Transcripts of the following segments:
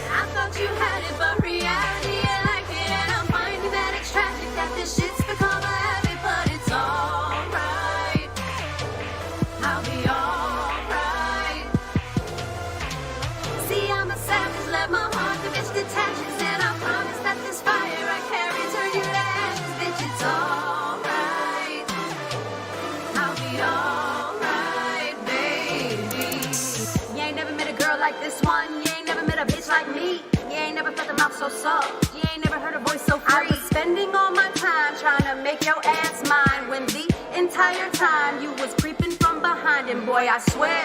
I thought you had it, but reality ain't like it. And I'm finding that it's tragic that this shit's become a habit, but it's alright. I'll be alright. See, I'm a savage, let my heart the bitch detaches, and I promise that this fire I carry turn you to ashes, bitch, it's alright. I'll be alright, baby. You ain't never met a girl like this one. You ain't never met a bitch like me. You ain't never felt the mouth so soft. You ain't never heard a voice so free. I was spending all my time trying to make your ass mine, when the entire time you was creeping from behind. And boy, I swear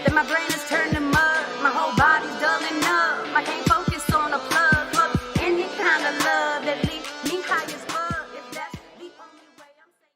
that my brain is turned to mud. My whole body's dull and numb. I can't focus on a plug. Fuck any kind of love that leaves me high as fuck. If that's the only way I'm saying.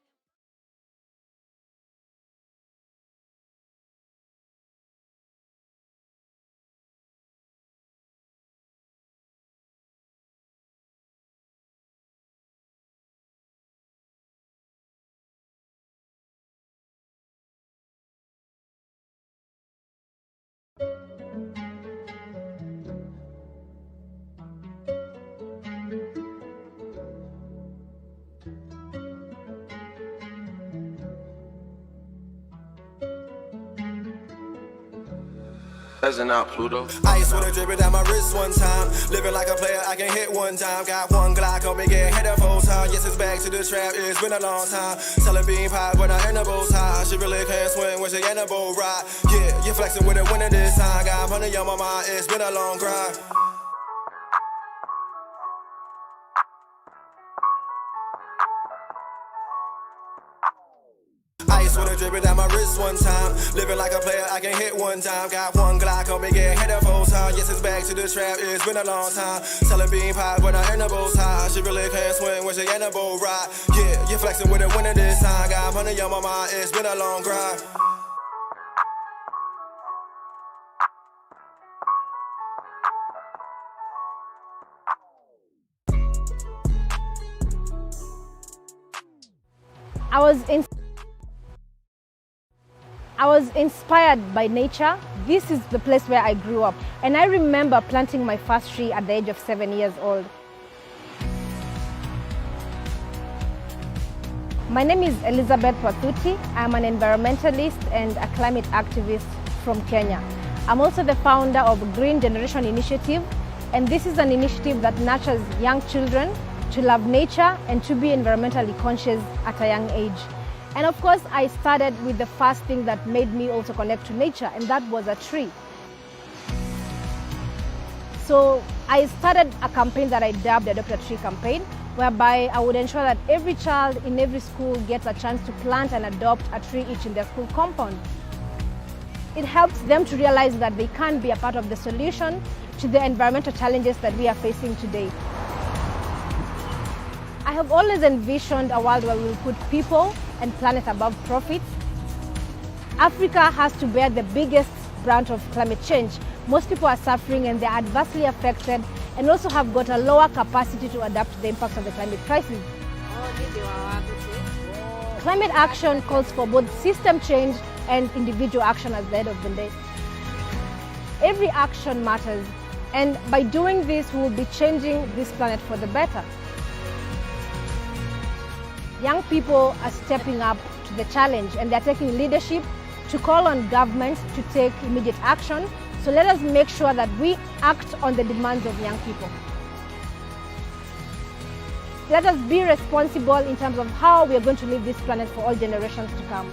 Peasant out, Pluto. Ice with a drip down my wrist one time. Living like a player, I can hit one time. Got one Glock on me, get hit a full time. Yes, it's back to the trap, it's been a long time. Selling bean pie when I in the bows high. She really can't swim when she in the boat ride. Yeah, you flexing with a winner this time. Got money on my mind, it's been a long grind. Ice with a drip down my wrist one time. Living like a player, I can hit one time. Got one Glock on me, get hit a full time. Yes, it's back to the trap, it's been a long time. Selling bean pie when I in the bows high. She really can't swim when she in the boat ride. Yeah, you flexing with a winner this time. Got money on my mind, it's been a long grind. I was inspired by nature. This is the place where I grew up. And I remember planting my first tree at the age of 7 years old. My name is Elizabeth Wathuti. I'm an environmentalist and a climate activist from Kenya. I'm also the founder of Green Generation Initiative, and this is an initiative that nurtures young children to love nature and to be environmentally conscious at a young age. And of course, I started with the first thing that made me also connect to nature, and that was a tree. So I started a campaign that I dubbed the Adopt a Tree campaign, whereby I would ensure that every child in every school gets a chance to plant and adopt a tree each in their school compound. It helps them to realize that they can be a part of the solution to the environmental challenges that we are facing today. I have always envisioned a world where we will put people and planet above profits. Africa has to bear the biggest brunt of climate change. Most people are suffering and they are adversely affected, and also have got a lower capacity to adapt to the impacts of the climate crisis. Climate action calls for both system change and individual action at the end of the day. Every action matters, and by doing this, we will be changing this planet for the better. Young people are stepping up to the challenge, and they're taking leadership to call on governments to take immediate action. So let us make sure that we act on the demands of young people. Let us be responsible in terms of how we are going to leave this planet for all generations to come.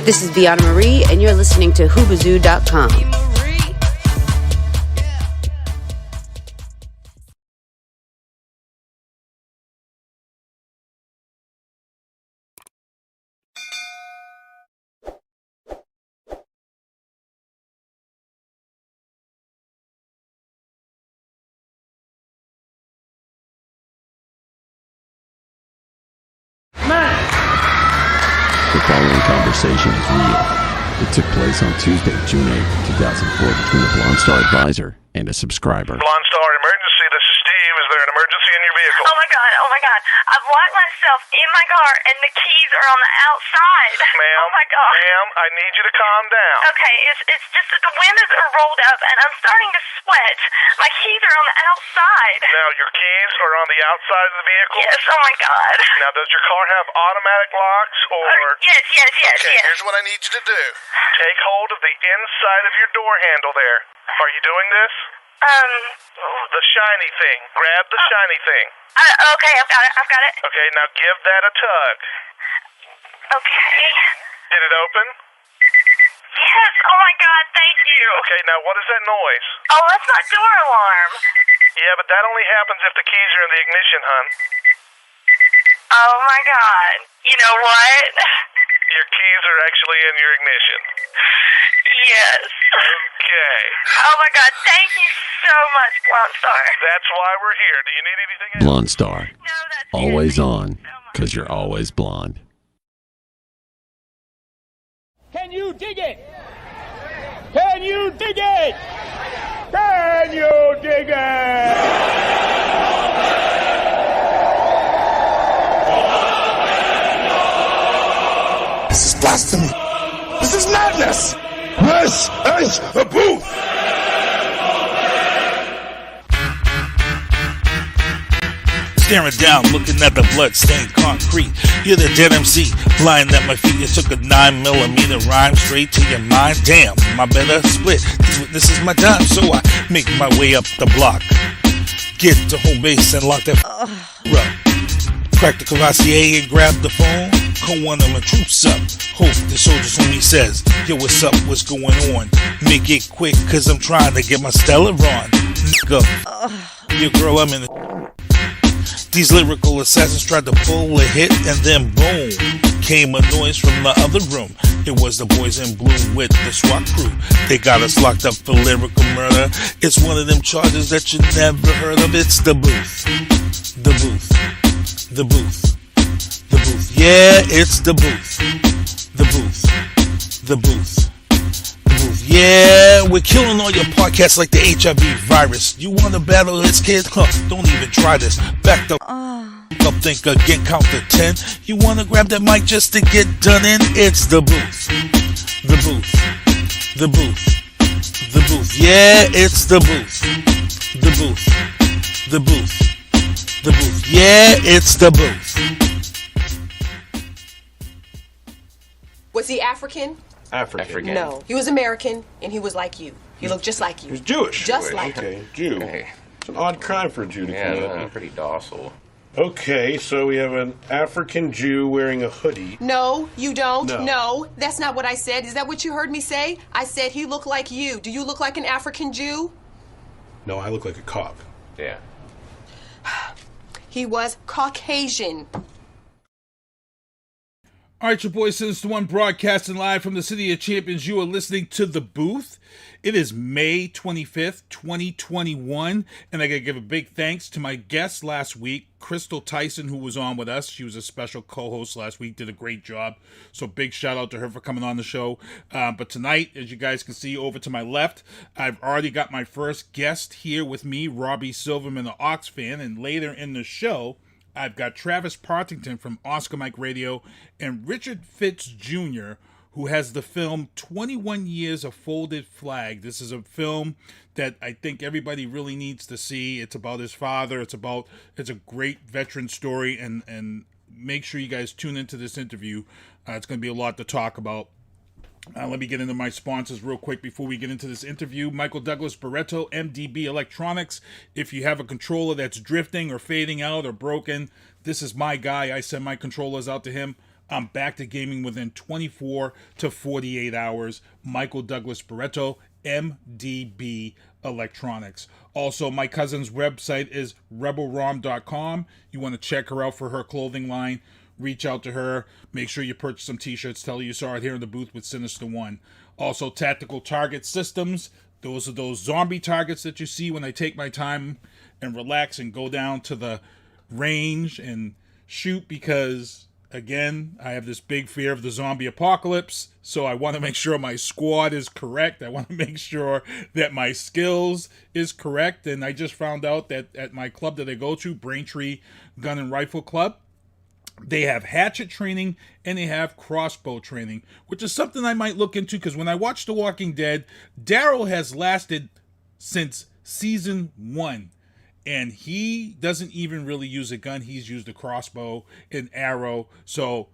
This is Viana Marie, and you're listening to Hoobazoo.com. following conversation is real. It took place on Tuesday, June 8, 2004, between a Blonde Star advisor and a subscriber. Blonde Star emergency, this is Steve. Is there an emergency in your vehicle? Oh my god. I've locked myself in my car and the keys are on the outside. Ma'am, oh my god. Ma'am, I need you to calm down. Okay, it's just that the windows are rolled up and I'm starting to sweat. My keys are on the outside. Now, your keys are on the outside of the vehicle? Yes, oh my god. Now, does your car have automatic locks or... Yes. Okay, here's what I need you to do. Take hold of the inside of your door handle there. Are you doing this? The shiny thing. Grab the shiny thing. Okay, I've got it. Okay, now give that a tug. Okay. Did it open? Yes, oh my god, thank you. Okay, now what is that noise? Oh, that's my door alarm. Yeah, but that only happens if the keys are in the ignition, hon. Oh my god. You know what? Your keys are actually in your ignition. Yes. Okay. Oh my god, thank you so much, Blonde Star. That's why we're here. Do you need anything else? Blonde Star. No, that's Always it. on, Thank you so much. because you're always blonde. Can you dig it? Can you dig it? Can you dig it? This is blasphemy. This is madness. This is a booth. Staring down, looking at the blood-stained concrete. You're the dead MC, lying at my feet. You took a 9mm rhyme straight to your mind. Damn, my better split. This is my time, so I make my way up the block. Get to home base and lock that up. Crack the Cavassier and grab the phone. Call one of my troops up. Hope the soldiers homie says, yo, what's up, what's going on? Make it quick, cause I'm trying to get my Stella on. Nigga, your girl, I'm in the... These lyrical assassins tried to pull a hit, and then boom, came a noise from the other room. It was the boys in blue with the SWAT crew. They got us locked up for lyrical murder. It's one of them charges that you never heard of. It's the booth. The booth. The booth. The booth. Yeah, it's the booth. The booth. The booth. The booth. Yeah, we're killing all your podcasts like the HIV virus. You want to battle this kid? Huh, don't even try this. Back the up, think again, count to 10. You want to grab that mic just to get done in? It's the booth. The booth. The booth. The booth. Yeah, it's the booth. The booth. The booth. The booth. Yeah, it's the booth. Was he African? African. No. He was American, and he was like you. He looked just like you. He was Jewish. Just like okay, him. Jew. Okay. It's an odd crime for a Jew to commit. I'm pretty docile. Okay, so we have an African Jew wearing a hoodie. No, you don't. No. No, that's not what I said. Is that what you heard me say? I said he looked like you. Do you look like an African Jew? No, I look like a cop. Yeah. He was Caucasian. All right, your boy Sinister One broadcasting live from the City of Champions. You are listening to The Booth. It is May 25th, 2021, and I got to give a big thanks to my guest last week, Crystal Tyson, who was on with us. She was a special co-host last week, did a great job, so big shout out to her for coming on the show. But tonight, as you guys can see over to my left, I've already got my first guest here with me, Robbie Silverman of OxFam, and later in the show, I've got Travis Partington from Oscar Mike Radio and Richard Fitz Jr., who has the film 21 Years of Folded Flag. This is a film that I think everybody really needs to see. It's about his father. It's a great veteran story, and make sure you guys tune into this interview. It's going to be a lot to talk about. Let me get into my sponsors real quick before we get into this interview. Michael Douglas Barreto, MDB Electronics. If you have a controller that's drifting or fading out or broken, this is my guy. I send my controllers out to him. I'm back to gaming within 24 to 48 hours. Michael Douglas Barreto, MDB Electronics. Also, my cousin's website is rebelrom.com. You want to check her out for her clothing line. Reach out to her. Make sure you purchase some t-shirts. Tell her you saw it here in the booth with Sinister One. Also, Tactical Target Systems. Those are those zombie targets that you see when I take my time and relax and go down to the range and shoot, because Again, I have this big fear of the zombie apocalypse, so I want to make sure my squad is correct. I want to make sure that my skills is correct. And I just found out that at my club that I go to, Braintree Gun and Rifle Club, they have hatchet training and they have crossbow training, which is something I might look into, because when I watch The Walking Dead, Daryl has lasted since season 1. And he doesn't even really use a gun. He's used a crossbow, an arrow. So,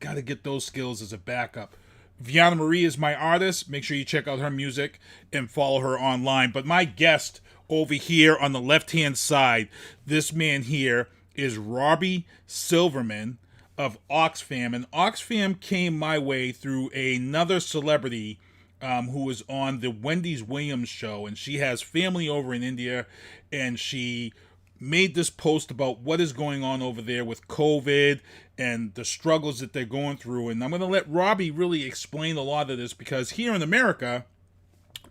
got to get those skills as a backup. Viana Marie is my artist. Make sure you check out her music and follow her online. But my guest over here on the left-hand side, this man here is Robbie Silverman of OxFam. And OxFam came my way through another celebrity who was on the Wendy's Williams show, and she has family over in India, and she made this post about what is going on over there with COVID and the struggles that they're going through. And I'm going to let Robbie really explain a lot of this, because here in America,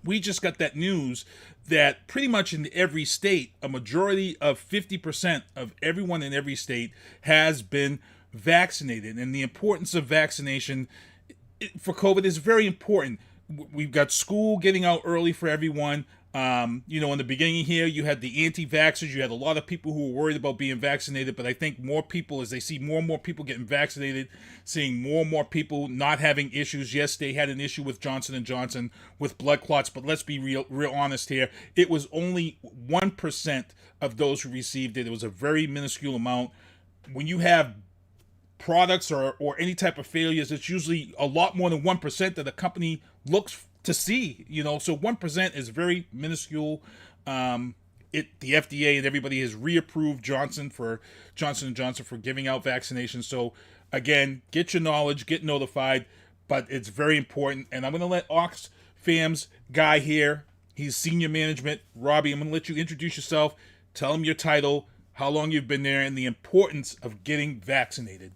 we just got that news that pretty much in every state, a majority of 50% of everyone in every state has been vaccinated. And the importance of vaccination for COVID is very important. We've got school getting out early for everyone. In the beginning here, you had the anti-vaxxers. You had a lot of people who were worried about being vaccinated. But I think more people, as they see more and more people getting vaccinated, seeing more and more people not having issues. Yes, they had an issue with Johnson & Johnson with blood clots. But let's be real honest here. It was only 1% of those who received it. It was a very minuscule amount. When you have products or any type of failures, it's usually a lot more than 1% that a company looks to see, so 1% is very minuscule. The FDA and everybody has reapproved Johnson & Johnson for giving out vaccinations. So again, get your knowledge, get notified, but it's very important. And I'm going to let OxFam's guy here, he's senior management, Robbie, I'm going to let you introduce yourself, tell him your title, how long you've been there, and the importance of getting vaccinated.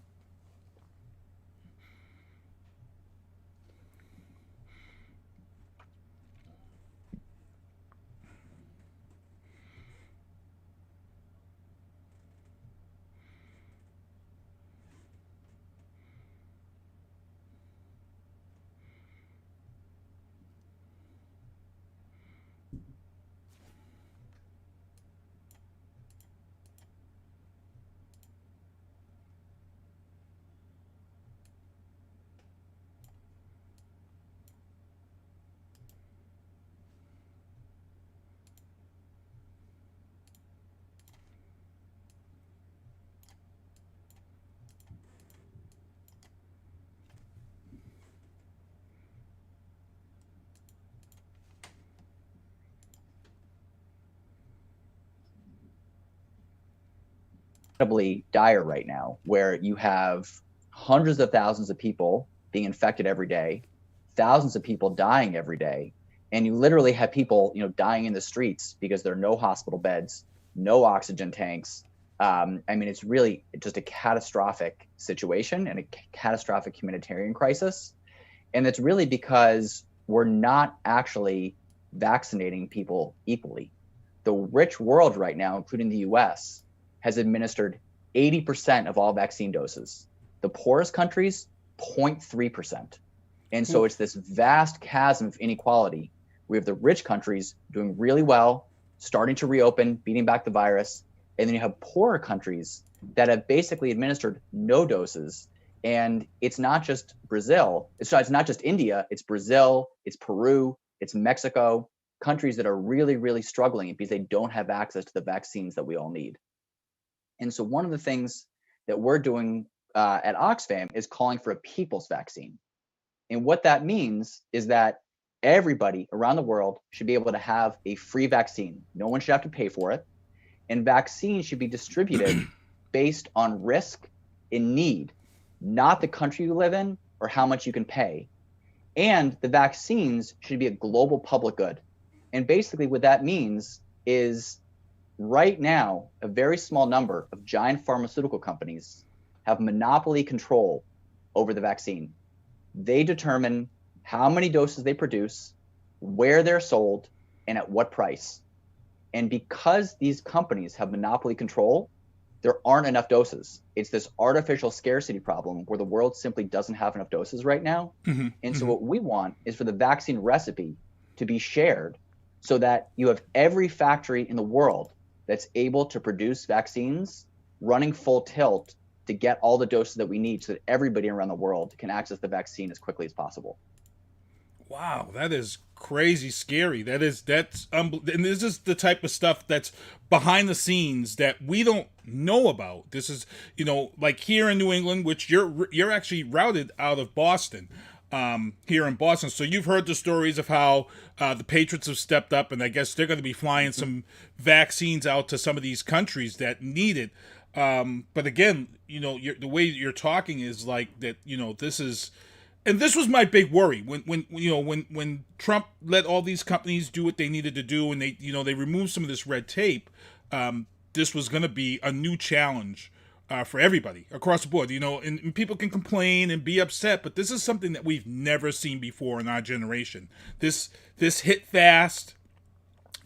Incredibly dire right now, where you have hundreds of thousands of people being infected every day, thousands of people dying every day, and you literally have people, dying in the streets because there are no hospital beds, no oxygen tanks. It's really just a catastrophic situation and a catastrophic humanitarian crisis. And it's really because we're not actually vaccinating people equally. The rich world right now, including the US, has administered 80% of all vaccine doses. The poorest countries, 0.3%. And so it's this vast chasm of inequality. We have the rich countries doing really well, starting to reopen, beating back the virus. And then you have poorer countries that have basically administered no doses. And it's not just Brazil. It's not just India. It's Brazil, it's Peru, it's Mexico, countries that are really, really struggling because they don't have access to the vaccines that we all need. And so one of the things that we're doing at OxFam is calling for a people's vaccine. And what that means is that everybody around the world should be able to have a free vaccine. No one should have to pay for it. And vaccines should be distributed based on risk and need, not the country you live in or how much you can pay. And the vaccines should be a global public good. And basically what that means is right now, a very small number of giant pharmaceutical companies have monopoly control over the vaccine. They determine how many doses they produce, where they're sold, and at what price. And because these companies have monopoly control, there aren't enough doses. It's this artificial scarcity problem where the world simply doesn't have enough doses right now. And so what we want is for the vaccine recipe to be shared so that you have every factory in the world that's able to produce vaccines running full tilt to get all the doses that we need so that everybody around the world can access the vaccine as quickly as possible. Wow, that is crazy scary. And this is the type of stuff that's behind the scenes that we don't know about. This is, like here in New England, which you're actually routed out of Boston, here in Boston. So you've heard the stories of how the Patriots have stepped up, and I guess they're going to be flying some vaccines out to some of these countries that need it. But again, the way you're talking is like that. This is. And this was my big worry when Trump let all these companies do what they needed to do, and they removed some of this red tape. This was going to be a new challenge for everybody across the board. And people can complain and be upset, but this is something that we've never seen before in our generation. This hit fast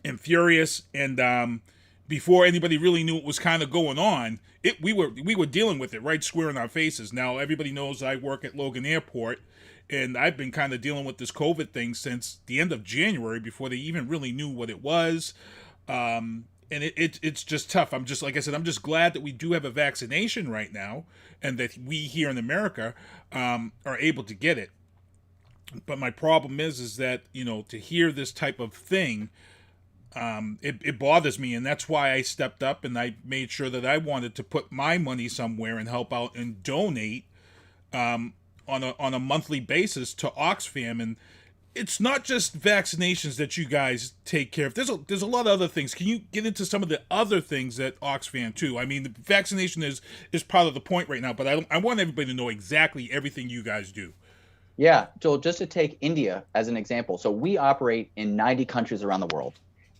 and furious, and before anybody really knew what was kind of going on, we were dealing with it right square in our faces. Now everybody knows I work at Logan Airport, and I've been kind of dealing with this COVID thing since the end of January, before they even really knew what it was. And it's just tough. I'm just, like I said, I'm just glad that we do have a vaccination right now, and that we here in America are able to get it. But my problem is that to hear this type of thing, it bothers me, and that's why I stepped up and I made sure that I wanted to put my money somewhere and help out and donate on a monthly basis to OxFam. And it's not just vaccinations that you guys take care of. There's a lot of other things. Can you get into some of the other things at OxFam too? I mean, the vaccination is part of the point right now, but I want everybody to know exactly everything you guys do. Yeah, Joel, just to take India as an example. So we operate in 90 countries around the world,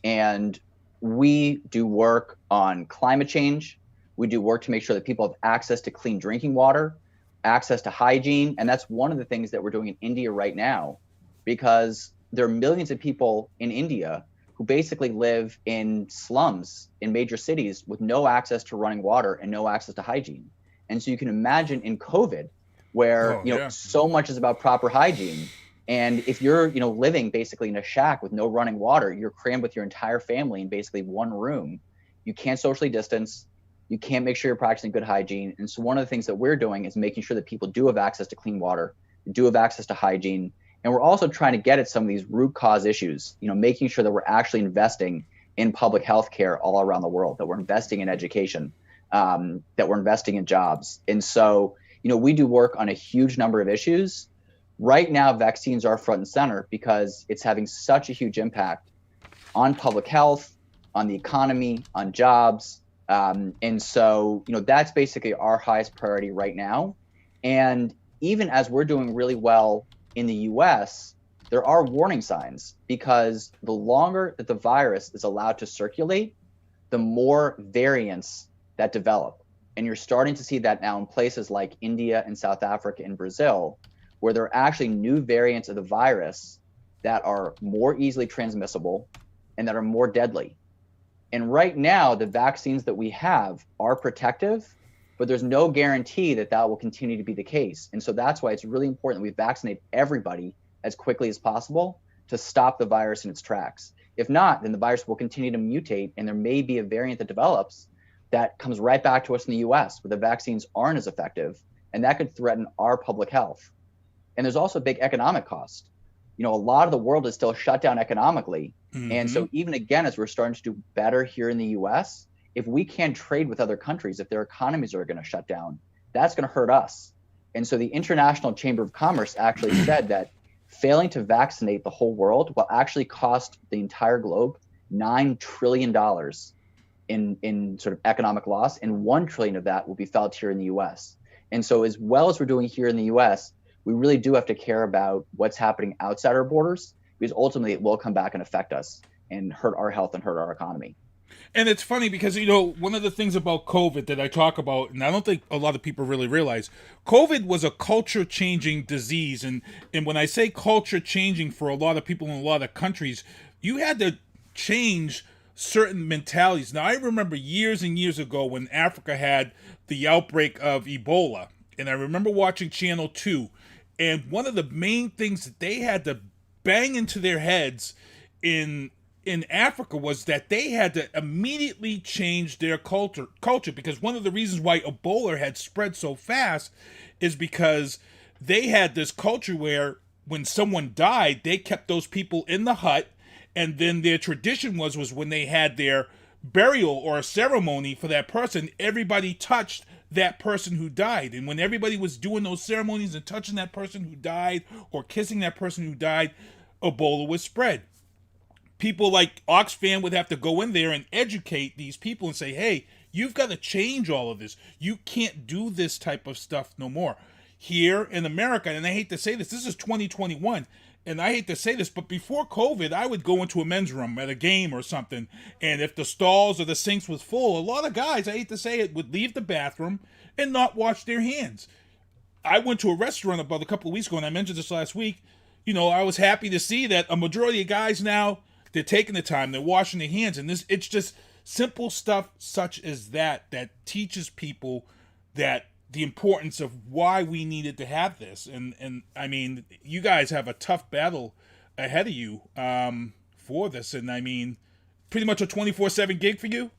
and we do work on climate change. We do work to make sure that people have access to clean drinking water, access to hygiene. And that's one of the things that we're doing in India right now, because there are millions of people in India who basically live in slums in major cities with no access to running water and no access to hygiene. And so you can imagine in COVID, where so much is about proper hygiene. And if you're living basically in a shack with no running water, you're crammed with your entire family in basically one room. You can't socially distance. You can't make sure you're practicing good hygiene. And so one of the things that we're doing is making sure that people do have access to clean water, do have access to hygiene. And we're also trying to get at some of these root cause issues, making sure that we're actually investing in public health care all around the world, that we're investing in education, that we're investing in jobs. And so, we do work on a huge number of issues. Right now, vaccines are front and center because it's having such a huge impact on public health, on the economy, on jobs. And so, that's basically our highest priority right now. And even as we're doing really well in the US, there are warning signs, because the longer that the virus is allowed to circulate, the more variants that develop. And you're starting to see that now in places like India and South Africa and Brazil, where there are actually new variants of the virus that are more easily transmissible and that are more deadly. And right now, the vaccines that we have are protective, but there's no guarantee that that will continue to be the case. And so that's why it's really important that we vaccinate everybody as quickly as possible to stop the virus in its tracks. If not, then the virus will continue to mutate, and there may be a variant that develops that comes right back to us in the US, where the vaccines aren't as effective, and that could threaten our public health. And there's also a big economic cost. A lot of the world is still shut down economically. Mm-hmm. And so even again, as we're starting to do better here in the US, if we can't trade with other countries, if their economies are going to shut down, that's going to hurt us. And so the International Chamber of Commerce actually said that failing to vaccinate the whole world will actually cost the entire globe $9 trillion in sort of economic loss, and 1 trillion of that will be felt here in the US. And so as well as we're doing here in the US, we really do have to care about what's happening outside our borders, because ultimately it will come back and affect us and hurt our health and hurt our economy. And it's funny because, one of the things about COVID that I talk about, and I don't think a lot of people really realize, COVID was a culture-changing disease. And when I say culture-changing for a lot of people in a lot of countries, you had to change certain mentalities. Now, I remember years and years ago when Africa had the outbreak of Ebola, and I remember watching Channel 2, and one of the main things that they had to bang into their heads in Africa was that they had to immediately change their culture, because one of the reasons why Ebola had spread so fast is because they had this culture where when someone died, they kept those people in the hut, and then their tradition was when they had their burial or a ceremony for that person, everybody touched that person who died. And when everybody was doing those ceremonies and touching that person who died or kissing that person who died, Ebola was spread. People like OxFam would have to go in there and educate these people and say, hey, you've got to change all of this. You can't do this type of stuff no more. Here in America, and I hate to say this is 2021, and I hate to say this, but before COVID, I would go into a men's room at a game or something, and if the stalls or the sinks was full, a lot of guys, I hate to say it, would leave the bathroom and not wash their hands. I went to a restaurant about a couple of weeks ago, and I mentioned this last week. You know, I was happy to see that a majority of guys now, they're taking the time, they're washing their hands, and it's just simple stuff such as that teaches people that the importance of why we needed to have this. And I mean, you guys have a tough battle ahead of you for this. And I mean, pretty much a 24/7 gig for you.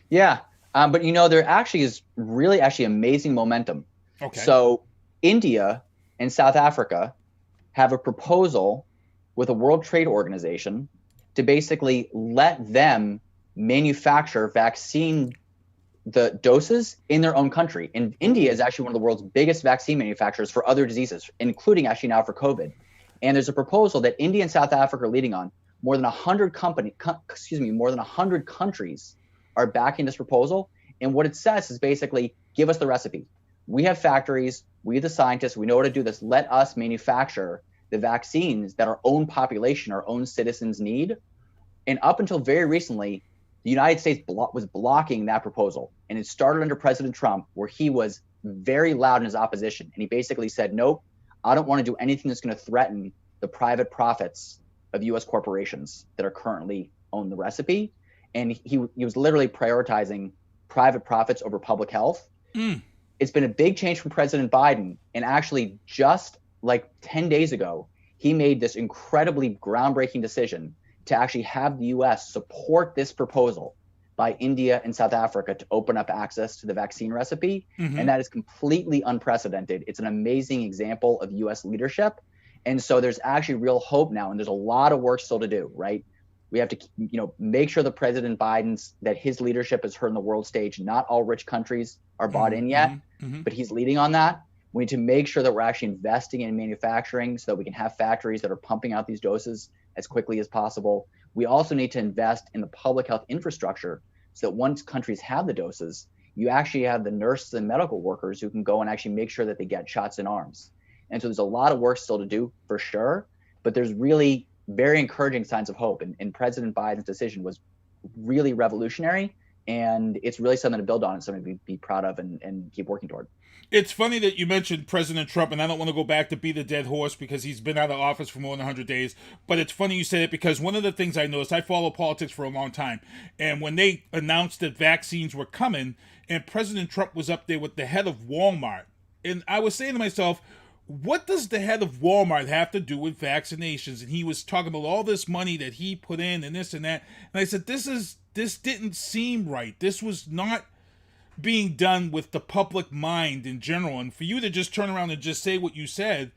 Yeah. But you know, there actually is really amazing momentum. Okay. So India and South Africa have a proposal with a World Trade Organization to basically let them manufacture vaccine the doses in their own country. And India is actually one of the world's biggest vaccine manufacturers for other diseases, including actually now for COVID. And there's a proposal that India and South Africa are leading on. More than 100 countries are backing this proposal. And what it says is basically, give us the recipe. We have factories, we have the scientists, we know how to do this. Let us manufacture the vaccines that our own population, our own citizens need. And up until very recently, the United States was blocking that proposal. And it started under President Trump, where he was very loud in his opposition. And he basically said, nope, I don't want to do anything that's going to threaten the private profits of U.S. corporations that are currently own the recipe. And he was literally prioritizing private profits over public health. It's been a big change from President Biden. And actually, just like 10 days ago, he made this incredibly groundbreaking decision to actually have the U.S. support this proposal by India and South Africa to open up access to the vaccine recipe. And that is completely unprecedented. It's an amazing example of U.S. leadership. And so there's actually real hope now. And there's a lot of work still to do, right? We have to, make sure that President Biden's, that his leadership is heard on the world stage. Not all rich countries are bought in yet, but he's leading on that. We need to make sure that we're actually investing in manufacturing so that we can have factories that are pumping out these doses as quickly as possible. We also need to invest in the public health infrastructure so that once countries have the doses, you actually have the nurses and medical workers who can go and actually make sure that they get shots in arms. And so there's a lot of work still to do for sure, but there's really very encouraging signs of hope. And President Biden's decision was really revolutionary, and it's really something to build on and something to be proud of and keep working toward. It's funny that you mentioned President Trump, and I don't want to go back to beat a dead horse because he's been out of office for more than 100 days. But it's funny you said it because one of the things I noticed, I follow politics for a long time, and when they announced that vaccines were coming, and President Trump was up there with the head of Walmart, and I was saying to myself, what does the head of Walmart have to do with vaccinations? And he was talking about all this money that he put in and this and that. And I said, this didn't seem right. This was not being done with the public mind in general. And for you to just turn around and just say what you said,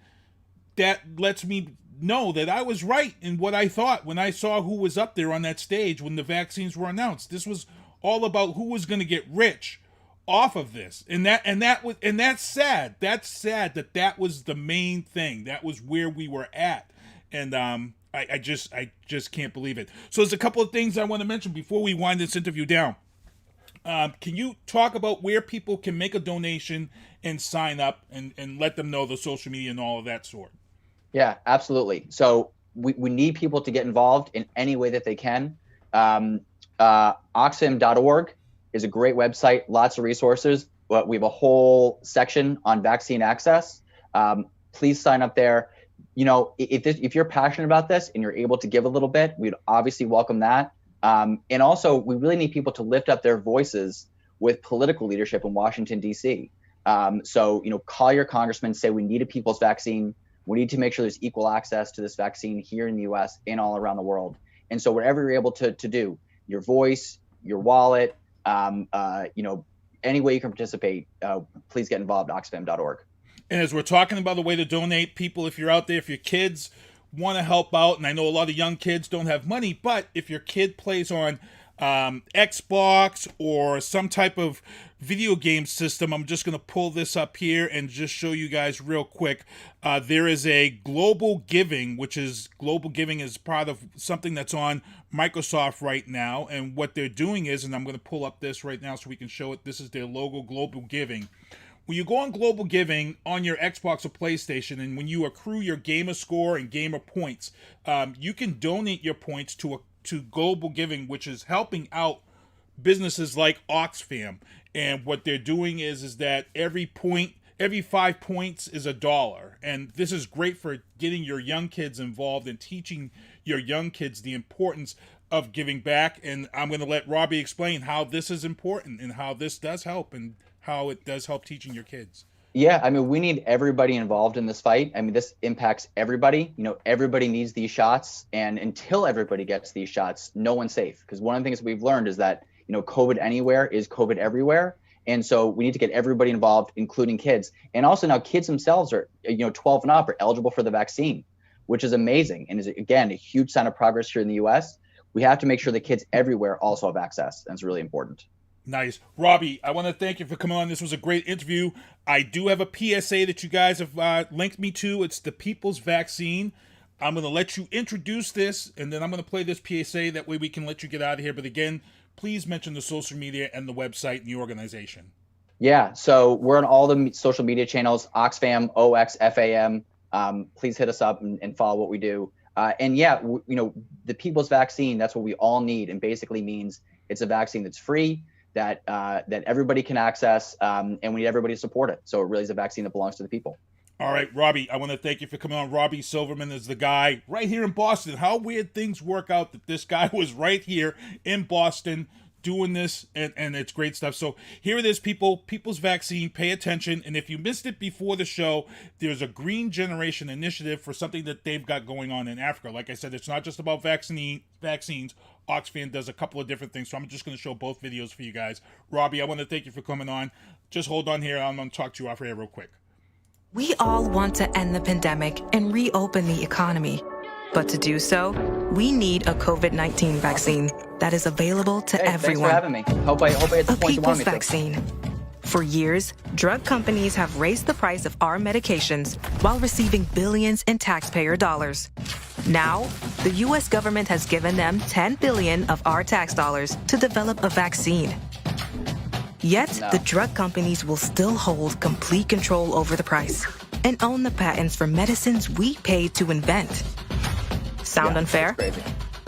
that lets me know that I was right in what I thought when I saw who was up there on that stage when the vaccines were announced. This was all about who was going to get rich off of this. And that's sad. That's sad that was the main thing. That was where we were at. And I just can't believe it. So there's a couple of things I want to mention before we wind this interview down. Can you talk about where people can make a donation and sign up and let them know the social media and all of that sort? Yeah, absolutely. So we need people to get involved in any way that they can. Oxfam.org is a great website, lots of resources. We have a whole section on vaccine access. Please sign up there. If you're passionate about this and you're able to give a little bit, we'd obviously welcome that. And also, we really need people to lift up their voices with political leadership in Washington, D.C. So, call your congressman, say we need a people's vaccine. We need to make sure there's equal access to this vaccine here in the U.S. and all around the world. And so whatever you're able to do, your voice, your wallet, any way you can participate, please get involved at oxfam.org. And as we're talking about the way to donate, people, if you're out there, if your kids want to help out, and I know a lot of young kids don't have money, but if your kid plays on Xbox or some type of video game system, I'm just going to pull this up here and just show you guys real quick. There is a global giving, global giving is part of something that's on Microsoft right now. And what they're doing is, and I'm going to pull up this right now so we can show it. This is their logo, Global Giving. When you go on Global Giving on your Xbox or PlayStation, and when you accrue your gamer score and gamer points, you can donate your points to Global Giving, which is helping out businesses like OxFam. And what they're doing is that every 5 points is $1. And this is great for getting your young kids involved and teaching your young kids the importance of giving back. And I'm going to let Robbie explain how this is important and how this does help and how it does help teaching your kids. Yeah, I mean, we need everybody involved in this fight. I mean, this impacts everybody. Everybody needs these shots. And until everybody gets these shots, no one's safe. Because one of the things we've learned is that, COVID anywhere is COVID everywhere. And so we need to get everybody involved, including kids. And also now kids themselves are, 12 and up are eligible for the vaccine, which is amazing. And is, again, a huge sign of progress here in the U.S. We have to make sure that kids everywhere also have access. And it's really important. Nice. Robbie, I want to thank you for coming on. This was a great interview. I do have a PSA that you guys have linked me to. It's the People's Vaccine. I'm going to let you introduce this, and then I'm going to play this PSA. That way we can let you get out of here. But again, please mention the social media and the website and the organization. Yeah, so we're on all the social media channels, OxFam, OXFAM. Please hit us up and follow what we do. And yeah, the People's Vaccine, that's what we all need, and basically means it's a vaccine that's free, that everybody can access, and we need everybody to support it. So it really is a vaccine that belongs to the people. All right, Robbie, I want to thank you for coming on. Robbie Silverman is the guy right here in Boston. How weird things work out that this guy was right here in Boston doing this, and it's great stuff. So here it is, people. People's Vaccine. Pay attention. And if you missed it before the show, there's a Green Generation initiative for something that they've got going on in Africa. Like I said, it's not just about vaccines. OxFam does a couple of different things, so I'm just going to show both videos for you guys. Robbie, I want to thank you for coming on. Just hold on here. I'm going to talk to you off air real quick. We all want to end the pandemic and reopen the economy. But to do so, we need a COVID-19 vaccine that is available to everyone. Thanks for having me. Hope I hit the A point you people's wanted me to. vaccine. For years, drug companies have raised the price of our medications while receiving billions in taxpayer dollars. Now, the U.S. government has given them $10 billion of our tax dollars to develop a vaccine. Yet, the drug companies will still hold complete control over the price and own the patents for medicines we paid to invent. Sound unfair?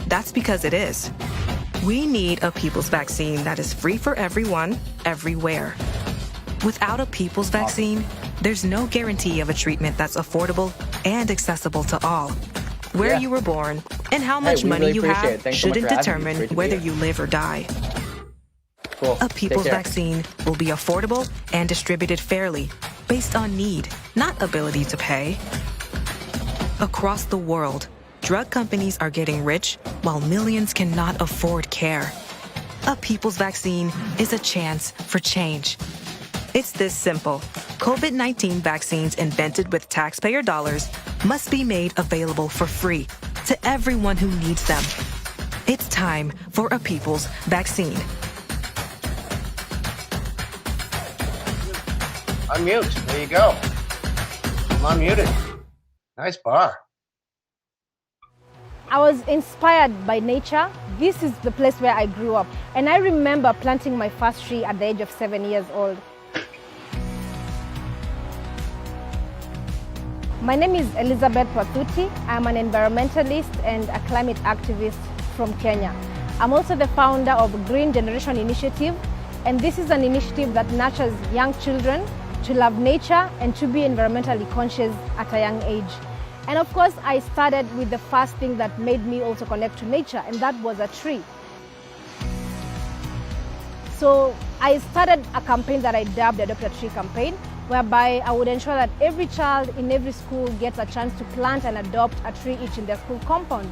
That's because it is. We need a people's vaccine that is free for everyone, everywhere. Without a people's vaccine, there's no guarantee of a treatment that's affordable and accessible to all. Where you were born and how much money you have shouldn't determine whether you live or die. Cool. A people's vaccine will be affordable and distributed fairly, based on need, not ability to pay. Across the world, drug companies are getting rich while millions cannot afford care. A people's vaccine is a chance for change. It's this simple. COVID-19 vaccines invented with taxpayer dollars must be made available for free to everyone who needs them. It's time for a people's vaccine. Unmute. There you go. I'm unmuted. Nice bar. I was inspired by nature. This is the place where I grew up. And I remember planting my first tree at the age of 7 years old. My name is Elizabeth Wathuti. I'm an environmentalist and a climate activist from Kenya. I'm also the founder of Green Generation Initiative, and this is an initiative that nurtures young children to love nature and to be environmentally conscious at a young age. And of course, I started with the first thing that made me also connect to nature, and that was a tree. So I started a campaign that I dubbed the Adopt a Tree campaign, whereby I would ensure that every child in every school gets a chance to plant and adopt a tree each in their school compound.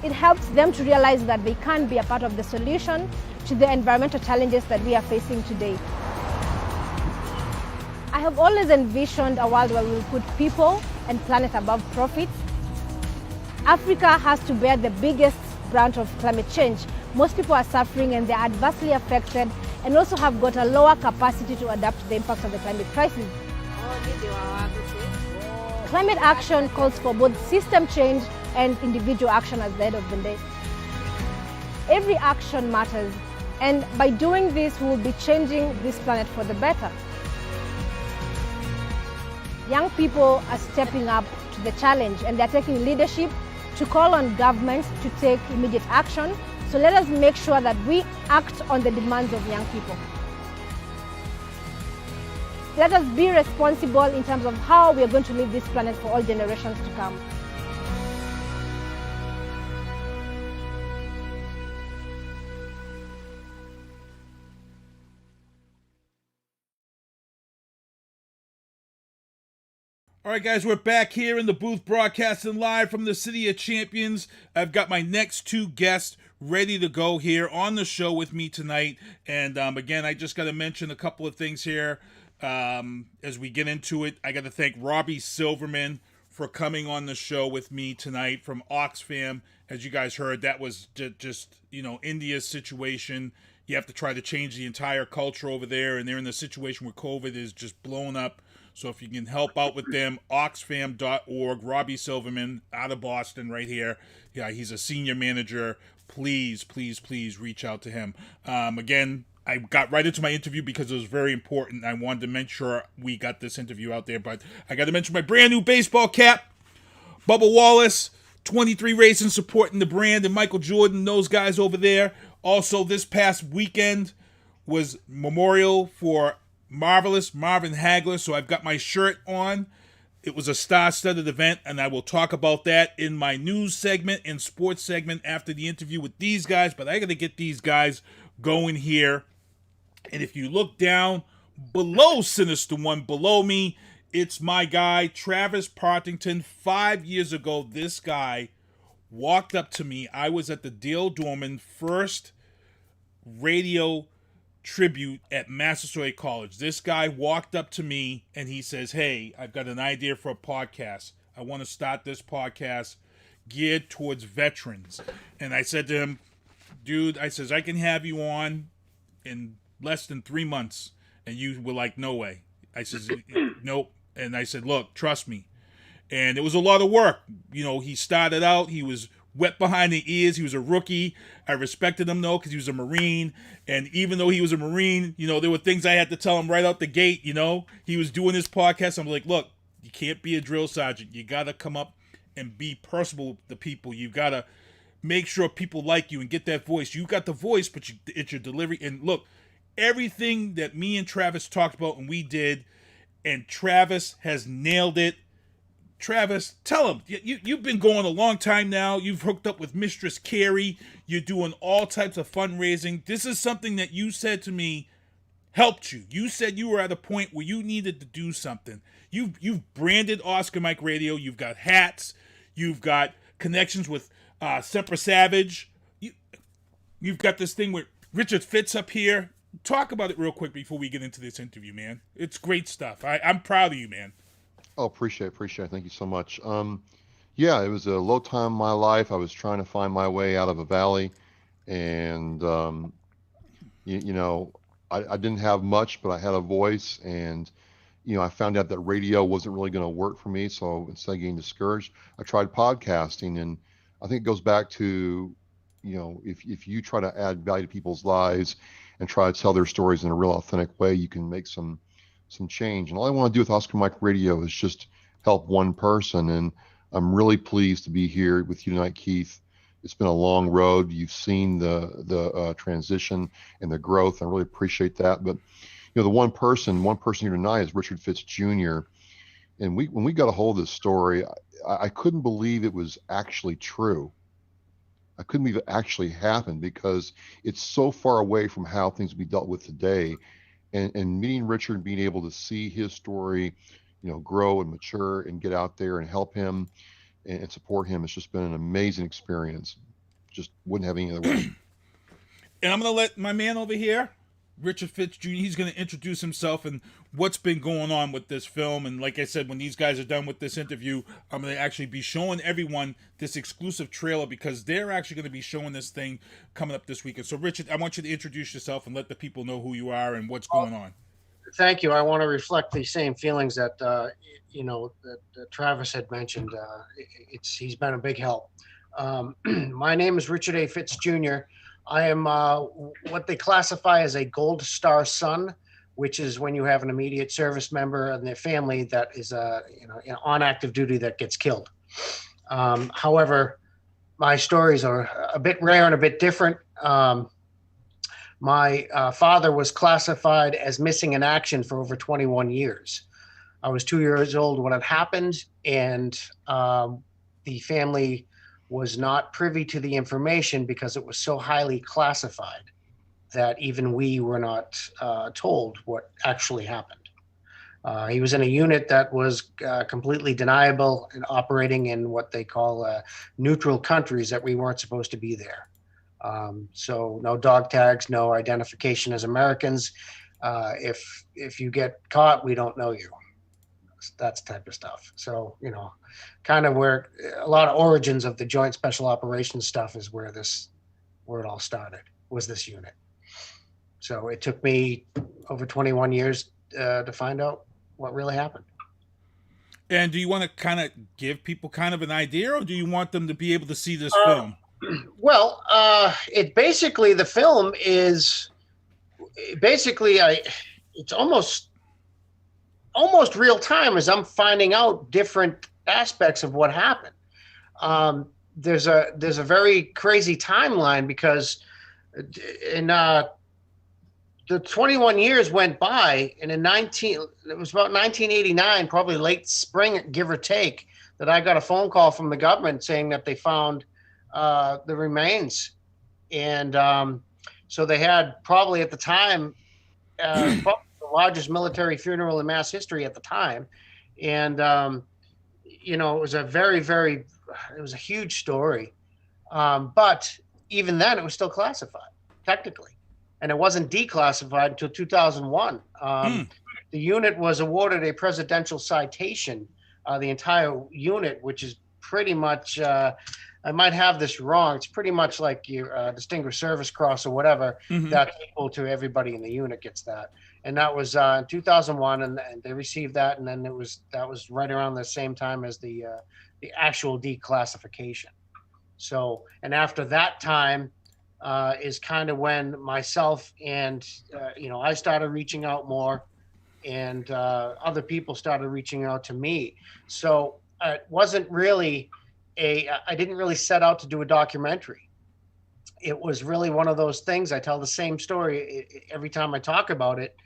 It helps them to realize that they can be a part of the solution to the environmental challenges that we are facing today. I have always envisioned a world where we will put people and planet above profits. Africa has to bear the biggest brunt of climate change. Most people are suffering and they are adversely affected and also have got a lower capacity to adapt to the impacts of the climate crisis. Climate action calls for both system change and individual action at the end of the day. Every action matters, and by doing this, we will be changing this planet for the better. Young people are stepping up to the challenge and they're taking leadership to call on governments to take immediate action. So let us make sure that we act on the demands of young people. Let us be responsible in terms of how we are going to leave this planet for all generations to come. All right, guys, we're back here in the booth broadcasting live from the City of Champions. I've got my next two guests ready to go here on the show with me tonight. And again, I just got to mention a couple of things here as we get into it. I got to thank Robbie Silverman for coming on the show with me tonight from OxFam. As you guys heard, that was just India's situation. You have to try to change the entire culture over there, and they're in a situation where COVID is just blown up. So if you can help out with them, oxfam.org, Robbie Silverman out of Boston right here. Yeah, he's a senior manager. Please, please, please reach out to him. Again, I got right into my interview because it was very important. I wanted to make sure we got this interview out there. But I got to mention my brand new baseball cap, Bubba Wallace, 23 Racing supporting the brand, and Michael Jordan, those guys over there. Also, this past weekend was memorial for Marvelous Marvin Hagler, so I've got my shirt on. It was a star-studded event, and I will talk about that in my news segment and sports segment after the interview with these guys, but I got to get these guys going here. And if you look down below Sinister One, below me, it's my guy, Travis Partington. 5 years ago, this guy walked up to me. I was at the Dale Dorman first radio tribute at Massasoit College. This guy walked up to me and he says, "Hey, I've got an idea for a podcast. I want to start this podcast geared towards veterans." And I said to him, "Dude," I says, "I can have you on in less than 3 months." And you were like, "No way." I says, "Nope." And I said, "Look, trust me." And it was a lot of work. He started out, he was wet behind the ears. He was a rookie. I respected him, though, because he was a Marine. And even though he was a Marine, there were things I had to tell him right out the gate, He was doing his podcast. I'm like, look, you can't be a drill sergeant. You got to come up and be personable with the people. You got to make sure people like you and get that voice. You got the voice, but it's your delivery. And look, everything that me and Travis talked about and we did, and Travis has nailed it. Travis, tell him, you've been going a long time now. You've hooked up with Mistress Carey. You're doing all types of fundraising. This is something that you said to me helped you. You said you were at a point where you needed to do something. You've branded Oscar Mike Radio. You've got hats. You've got connections with Semper Savage. You've got this thing with Richard Fitz up here. Talk about it real quick before we get into this interview, man. It's great stuff. I'm proud of you, man. Oh, appreciate it. Thank you so much. Yeah, it was a low time in my life. I was trying to find my way out of a valley, and I didn't have much, but I had a voice, and I found out that radio wasn't really going to work for me. So instead of getting discouraged, I tried podcasting, and I think it goes back to, if you try to add value to people's lives and try to tell their stories in a real authentic way, you can make some change. And all I want to do with Oscar Mike Radio is just help one person. And I'm really pleased to be here with you tonight, Keith. It's been a long road. You've seen the transition and the growth. I really appreciate that. But the one person here tonight is Richard Fitz Jr. And when we got a hold of this story, I couldn't believe it was actually true. I couldn't believe it actually happened because it's so far away from how things would be dealt with today. And meeting Richard and being able to see his story, grow and mature and get out there and help him and support him, it's just been an amazing experience. Just wouldn't have any other way. And I'm going to let my man over here, Richard Fitz Jr., he's going to introduce himself and what's been going on with this film. And like I said, when these guys are done with this interview, I'm going to actually be showing everyone this exclusive trailer because they're actually going to be showing this thing coming up this weekend. So, Richard, I want you to introduce yourself and let the people know who you are and what's going on. Thank you. I want to reflect the same feelings that, that Travis had mentioned. He's been a big help. My name is Richard A. Fitz Jr. I am what they classify as a Gold Star son, which is when you have an immediate service member and their family that is on active duty that gets killed. However, my stories are a bit rare and a bit different. My father was classified as missing in action for over 21 years. I was 2 years old when it happened, and the family was not privy to the information because it was so highly classified that even we were not told what actually happened. He was in a unit that was completely deniable and operating in what they call neutral countries that we weren't supposed to be there. So no dog tags, no identification as Americans. If you get caught, we don't know you. That's type of stuff. So, kind of where a lot of origins of the Joint Special Operations stuff is where it all started, was this unit. So it took me over 21 years to find out what really happened. And do you want to kind of give people kind of an idea, or do you want them to be able to see this film? Well, the film is basically, it's almost real time as I'm finding out different aspects of what happened. There's a very crazy timeline because the 21 years went by, and it was about 1989, probably late spring, give or take, that I got a phone call from the government saying that they found the remains. And so they had probably at the time, probably the largest military funeral in mass history at the time. And, it was a it was a huge story. But even then it was still classified technically. And it wasn't declassified until 2001. The unit was awarded a presidential citation, the entire unit, which is pretty much, I might have this wrong. It's pretty much like your Distinguished Service Cross or whatever. Mm-hmm. That's equal to everybody in the unit gets that. And that was in 2001, and they received that. And then that was right around the same time as the actual declassification. So, and after that time, is kind of when myself and, I started reaching out more, and other people started reaching out to me. So it wasn't really I didn't really set out to do a documentary. It was really one of those things. I tell the same story every time I talk about it.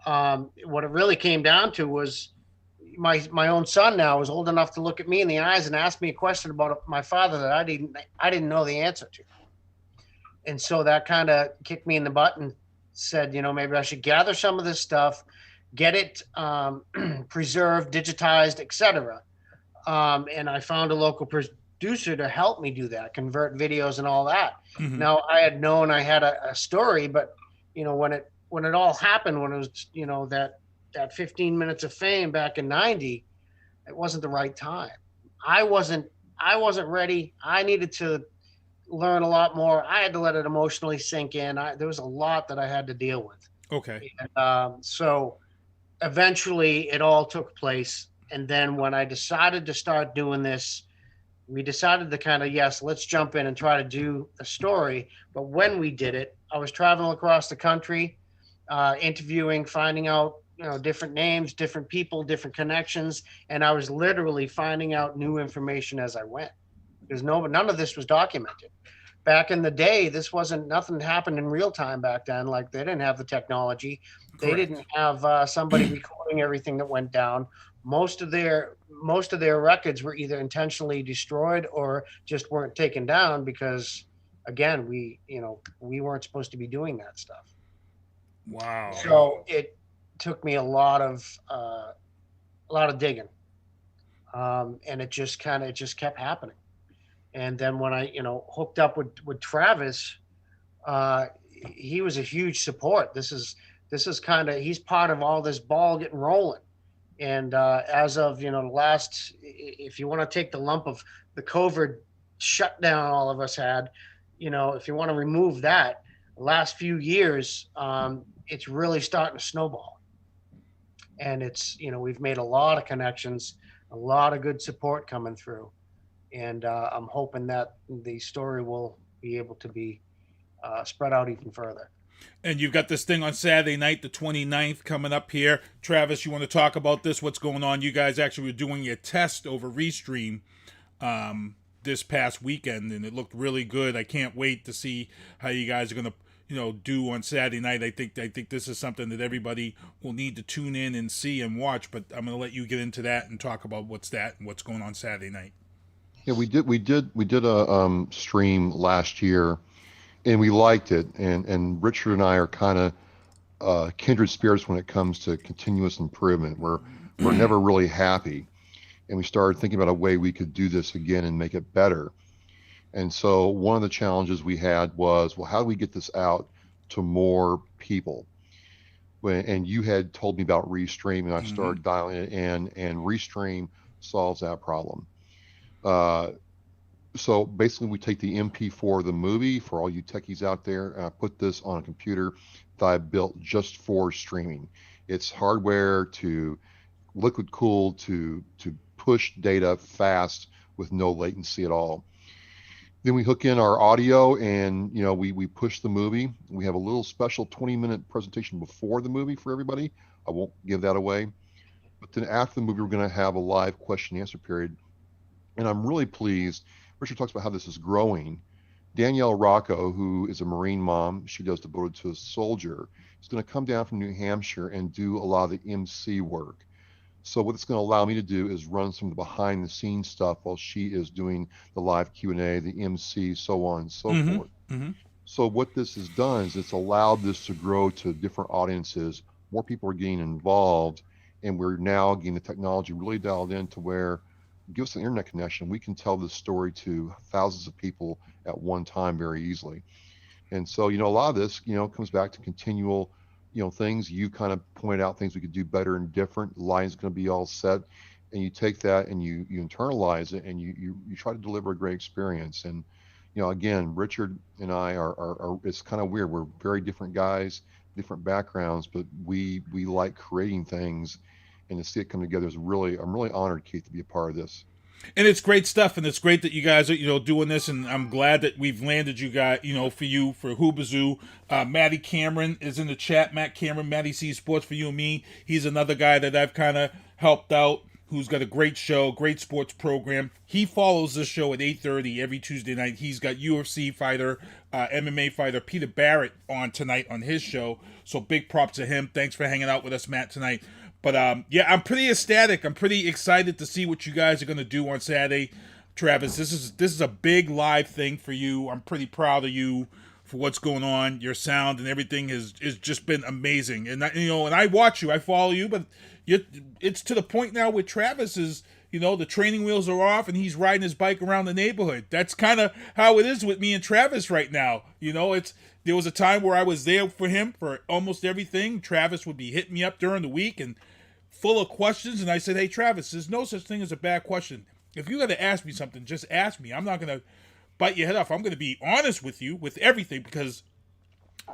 What it really came down to was my own son now was old enough to look at me in the eyes and ask me a question about my father that I didn't know the answer to. And so that kind of kicked me in the butt and said, maybe I should gather some of this stuff, get it preserved, digitized, etc. And I found a local producer to help me do that, convert videos and all that. Mm-hmm. Now I had known I had a story, but when it all happened, when it was, that 15 minutes of fame back in 90, it wasn't the right time. I wasn't ready. I needed to learn a lot more. I had to let it emotionally sink in. There was a lot that I had to deal with. Okay. And, so eventually it all took place. And then when I decided to start doing this, we decided to kind of, let's jump in and try to do a story. But when we did it, I was traveling across the country, interviewing, finding out, different names, different people, different connections. And I was literally finding out new information as I went, because none of this was documented. Back in the day, nothing happened in real time back then. Like, they didn't have the technology. Correct. They didn't have somebody recording everything that went down. Most of their records were either intentionally destroyed or just weren't taken down because again, we weren't supposed to be doing that stuff. Wow. So it took me a lot of digging, and it just kept happening. And then when I hooked up with Travis, he was a huge support. This is he's part of all this ball getting rolling. And as of the last, if you want to take the lump of the COVID shutdown all of us had, if you want to remove that, the last few years, it's really starting to snowball. And it's we've made a lot of connections, a lot of good support coming through. And I'm hoping that the story will be able to be spread out even further. And you've got this thing on Saturday night, the 29th, coming up here. Travis, you want to talk about this? What's going on? You guys actually were doing a test over Restream this past weekend, and it looked really good. I can't wait to see how you guys are going to do on Saturday night. I think this is something that everybody will need to tune in and see and watch, but I'm going to let you get into that and talk about what's going on Saturday night. Yeah, we did a stream last year, and we liked it. And Richard and I are kind of kindred spirits when it comes to continuous improvement. We're never really happy, and we started thinking about a way we could do this again and make it better. And so one of the challenges we had was, well, how do we get this out to more people? And you had told me about Restream, and I started dialing it in, and Restream solves that problem. So basically we take the MP4 of the movie, for all you techies out there, and I put this on a computer that I built just for streaming. It's hardware to liquid cooled to push data fast with no latency at all. Then we hook in our audio, and we push the movie. We have a little special 20-minute presentation before the movie for everybody. I won't give that away. But then after the movie, we're going to have a live question and answer period. And I'm really pleased. Richard talks about how this is growing. Danielle Rocco, who is a Marine mom, she does Devoted to a Soldier, is going to come down from New Hampshire and do a lot of the MC work. So what it's going to allow me to do is run some of the behind the scenes stuff while she is doing the live Q&A, the MC, so on and so forth. So what this has done is it's allowed this to grow to different audiences. More people are getting involved, and we're now getting the technology really dialed in to where, give us an internet connection, we can tell this story to thousands of people at one time very easily. And so, a lot of this, comes back to continual, things. You kind of pointed out things we could do better and different. The line's going to be all set, and you take that and you internalize it, and you try to deliver a great experience. And, again, Richard and I are it's kind of weird. We're very different guys, different backgrounds, but we like creating things. And to see it come together I'm really honored, Keith, to be a part of this. And it's great stuff, and it's great that you guys are, doing this, and I'm glad that we've landed you guys, for Hoobazoo. Matty Cameron is in the chat. Matt Cameron, Matty sees Sports for You and Me. He's another guy that I've kind of helped out, who's got a great show, great sports program. He follows this show at 8:30 every Tuesday night. He's got UFC fighter, MMA fighter Peter Barrett on tonight on his show. So big props to him. Thanks for hanging out with us, Matt, tonight. But I'm pretty ecstatic. I'm pretty excited to see what you guys are going to do on Saturday. Travis, this is a big live thing for you. I'm pretty proud of you for what's going on. Your sound and everything has just been amazing. And and I watch you, I follow you, but it's to the point now where Travis is, the training wheels are off and he's riding his bike around the neighborhood. That's kind of how it is with me and Travis right now. There was a time where I was there for him for almost everything. Travis would be hitting me up during the week and full of questions, and I said, hey, Travis, there's no such thing as a bad question. If you got to ask me something, just ask me. I'm not going to bite your head off. I'm going to be honest with you with everything, because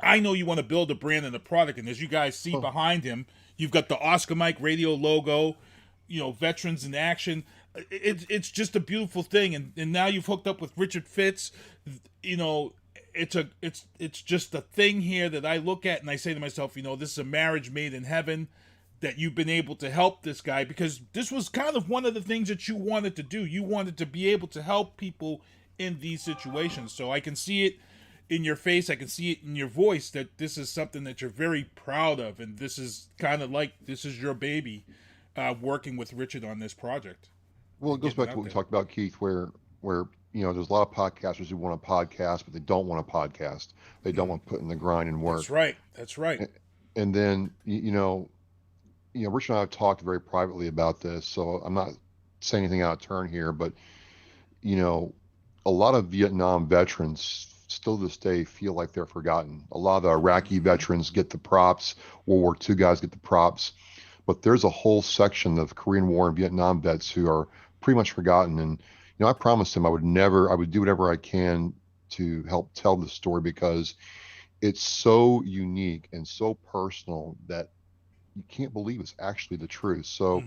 I know you want to build a brand and a product, and as you guys see behind him, you've got the Oscar Mike radio logo, Veterans in Action. It's just a beautiful thing, and now you've hooked up with Richard Fitz. It's just a thing here that I look at and I say to myself, this is a marriage made in heaven, that you've been able to help this guy, because this was kind of one of the things that you wanted to do. You wanted to be able to help people in these situations. So I can see it in your face, I can see it in your voice, that this is something that you're very proud of, and this is kind of like, this is your baby, working with Richard on this project. Well, it goes back to what we talked about, Keith, where there's a lot of podcasters who want a podcast, but they don't want a podcast. They don't want to put in the grind and work. That's right. That's right. And then, Rich and I have talked very privately about this, so I'm not saying anything out of turn here, but, a lot of Vietnam veterans still to this day feel like they're forgotten. A lot of the Iraqi veterans get the props, World War II guys get the props, but there's a whole section of Korean War and Vietnam vets who are pretty much forgotten. And, I promised him I would do whatever I can to help tell the story, because it's so unique and so personal that you can't believe it's actually the truth. So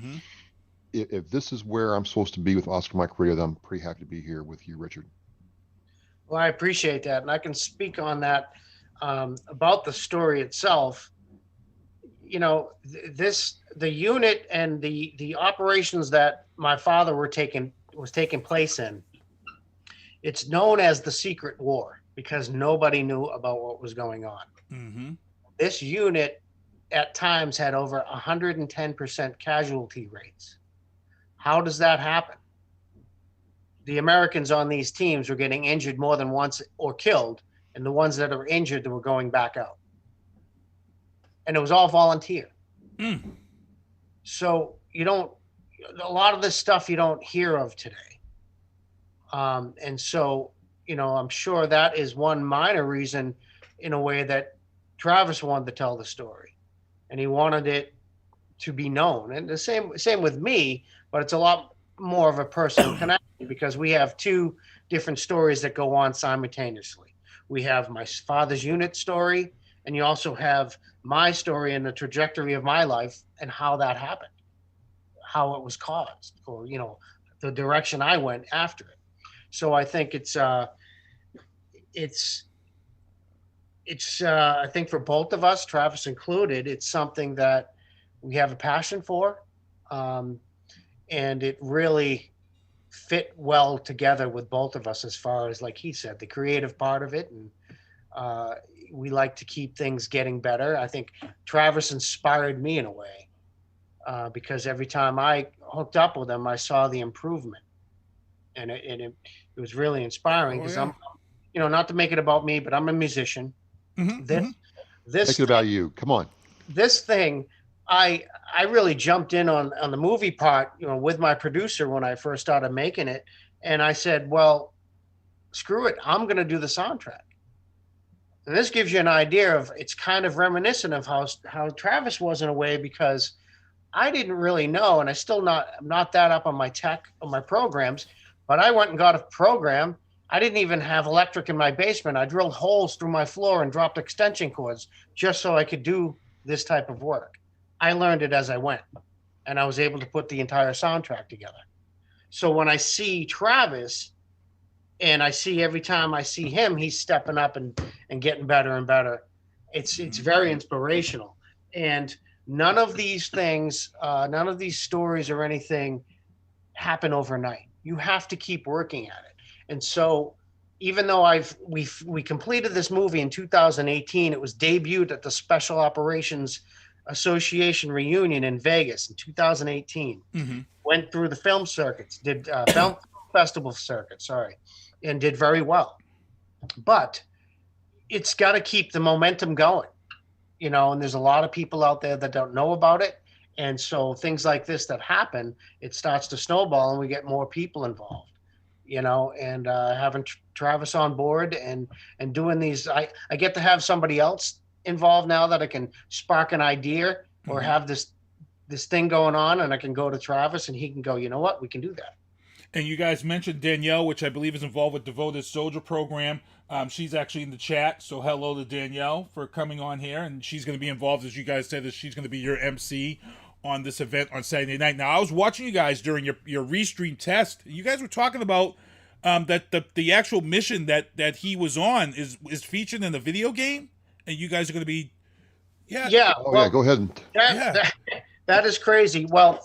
if this is where I'm supposed to be with Oscar Mike Radio, then I'm pretty happy to be here with you, Richard. Well, I appreciate that. And I can speak on that about the story itself. The unit and the operations that my father was taking place in, it's known as the Secret War because nobody knew about what was going on. Mm-hmm. This unit at times had over 110% casualty rates. How does that happen? The Americans on these teams were getting injured more than once or killed, and the ones that are injured, they were going back out. And it was all volunteer. So a lot of this stuff you don't hear of today. And so, I'm sure that is one minor reason in a way that Travis wanted to tell the story, and he wanted it to be known. And the same with me, but it's a lot more of a personal connection because we have two different stories that go on simultaneously. We have my father's unit story, and you also have my story and the trajectory of my life and how that happened, how it was caused, or, the direction I went after it. So I think it's I think for both of us, Travis included, it's something that we have a passion for. And it really fit well together with both of us as far as, like he said, the creative part of it. And we like to keep things getting better. I think Travis inspired me in a way because every time I hooked up with him, I saw the improvement. And it was really inspiring because I'm, not to make it about me, but I'm a musician. This make it about you. Come on. This thing, I really jumped in on the movie part, with my producer when I first started making it. And I said, well, screw it. I'm going to do the soundtrack. And this gives you an idea of, it's kind of reminiscent of how Travis was in a way, because I didn't really know, and I'm not that up on my tech, on my programs, but I went and got a program. I didn't even have electric in my basement. I drilled holes through my floor and dropped extension cords just so I could do this type of work. I learned it as I went, and I was able to put the entire soundtrack together. So when I see Travis, and I see every time I see him, he's stepping up and getting better and better. It's very inspirational. And none of these things, none of these stories or anything happen overnight. You have to keep working at it. And so even though we completed this movie in 2018, it was debuted at the Special Operations Association reunion in Vegas in 2018. Went through the film circuits, did film festival circuit, and did very well. But it's got to keep the momentum going, and there's a lot of people out there that don't know about it. And so things like this that happen, it starts to snowball and we get more people involved, and having Travis on board and doing these, I get to have somebody else involved now that I can spark an idea or have this thing going on, and I can go to Travis and he can go, you know what, we can do that. And you guys mentioned Danielle, which I believe is involved with Devoted Soldier Program. She's actually in the chat, so hello to Danielle for coming on here, and she's going to be involved, as you guys said, that she's going to be your MC on this event on Saturday night. Now, I was watching you guys during your restream test. You guys were talking about that the actual mission that he was on is featured in the video game, and you guys are going to be, yeah. Go ahead. That is crazy. Well,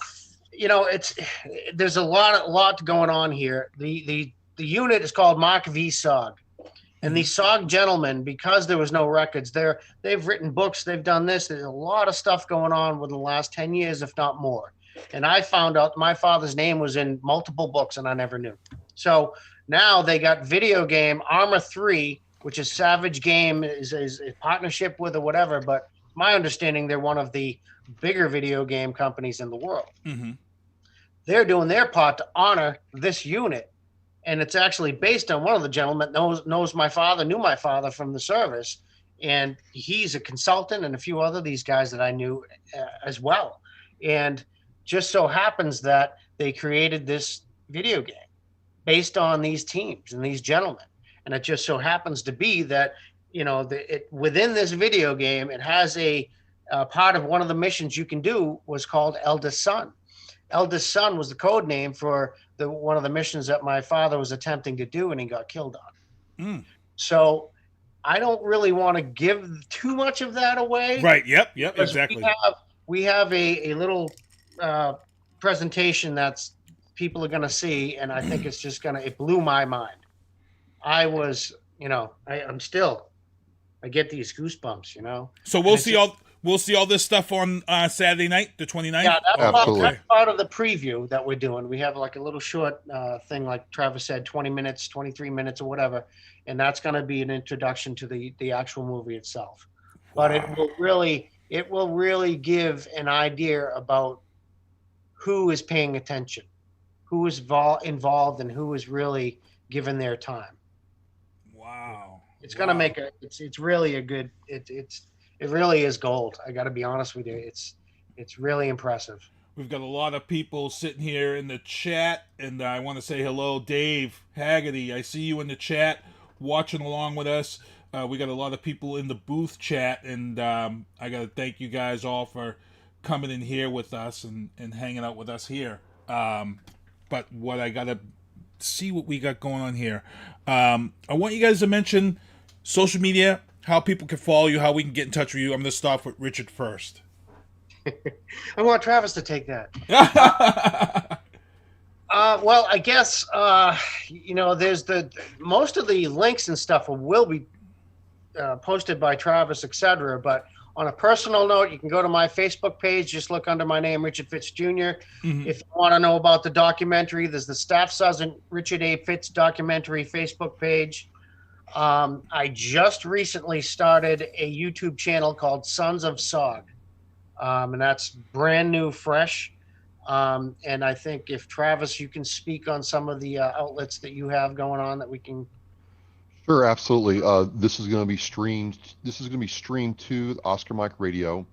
there's a lot going on here. The unit is called Mark V SOG, and these SOG gentlemen, because there was no records, they've written books, they've done this. There's a lot of stuff going on within the last 10 years, if not more. And I found out my father's name was in multiple books, and I never knew. So Now they got video game Armor 3, which is Savage Game is a partnership with or whatever. But my understanding, they're one of the bigger video game companies in the world. Mm-hmm. They're doing their part to honor this unit. And it's actually based on one of the gentlemen knew my father from the service. And he's a consultant and a few other these guys that I knew as well. And just so happens that they created this video game based on these teams and these gentlemen. And it just so happens to be that, within this video game, it has a part of one of the missions you can do was called Eldest Son. Eldest Son was the code name for one of the missions that my father was attempting to do and he got killed on. So I don't really want to give too much of that away. Right. Yep. Exactly. We have a little presentation that's people are going to see, and I think it's just it blew my mind. I was, I get these goosebumps, So we'll see all this stuff on Saturday night, the 29th. Yeah, that's part of the preview that we're doing. We have like a little short thing, like Travis said, 20 minutes, 23 minutes or whatever. And that's going to be an introduction to the actual movie itself. But it will really give an idea about who is paying attention, who is involved, and who is really given their time. Wow. It's going to make it's really a good, it really is gold. I got to be honest with you. It's really impressive. We've got a lot of people sitting here in the chat, and I want to say hello, Dave Haggerty. I see you in the chat watching along with us. We got a lot of people in the booth chat, and I got to thank you guys all for coming in here with us and hanging out with us here. But what I got to see what we got going on here. I want you guys to mention social media, how people can follow you, how we can get in touch with you. I'm going to start with Richard first. I want Travis to take that. Well, I guess, there's most of the links and stuff will be posted by Travis, etc. But on a personal note, you can go to my Facebook page. Just look under my name, Richard Fitz Jr. Mm-hmm. If you want to know about the documentary, there's the Staff Sergeant Richard A. Fitz documentary Facebook page. I just recently started a YouTube channel called Sons of Sog. And that's brand new, fresh. And I think if Travis, you can speak on some of the outlets that you have going on that we can. Sure, absolutely. This is going to be streamed. This is going to be streamed to the Oscar Mike Radio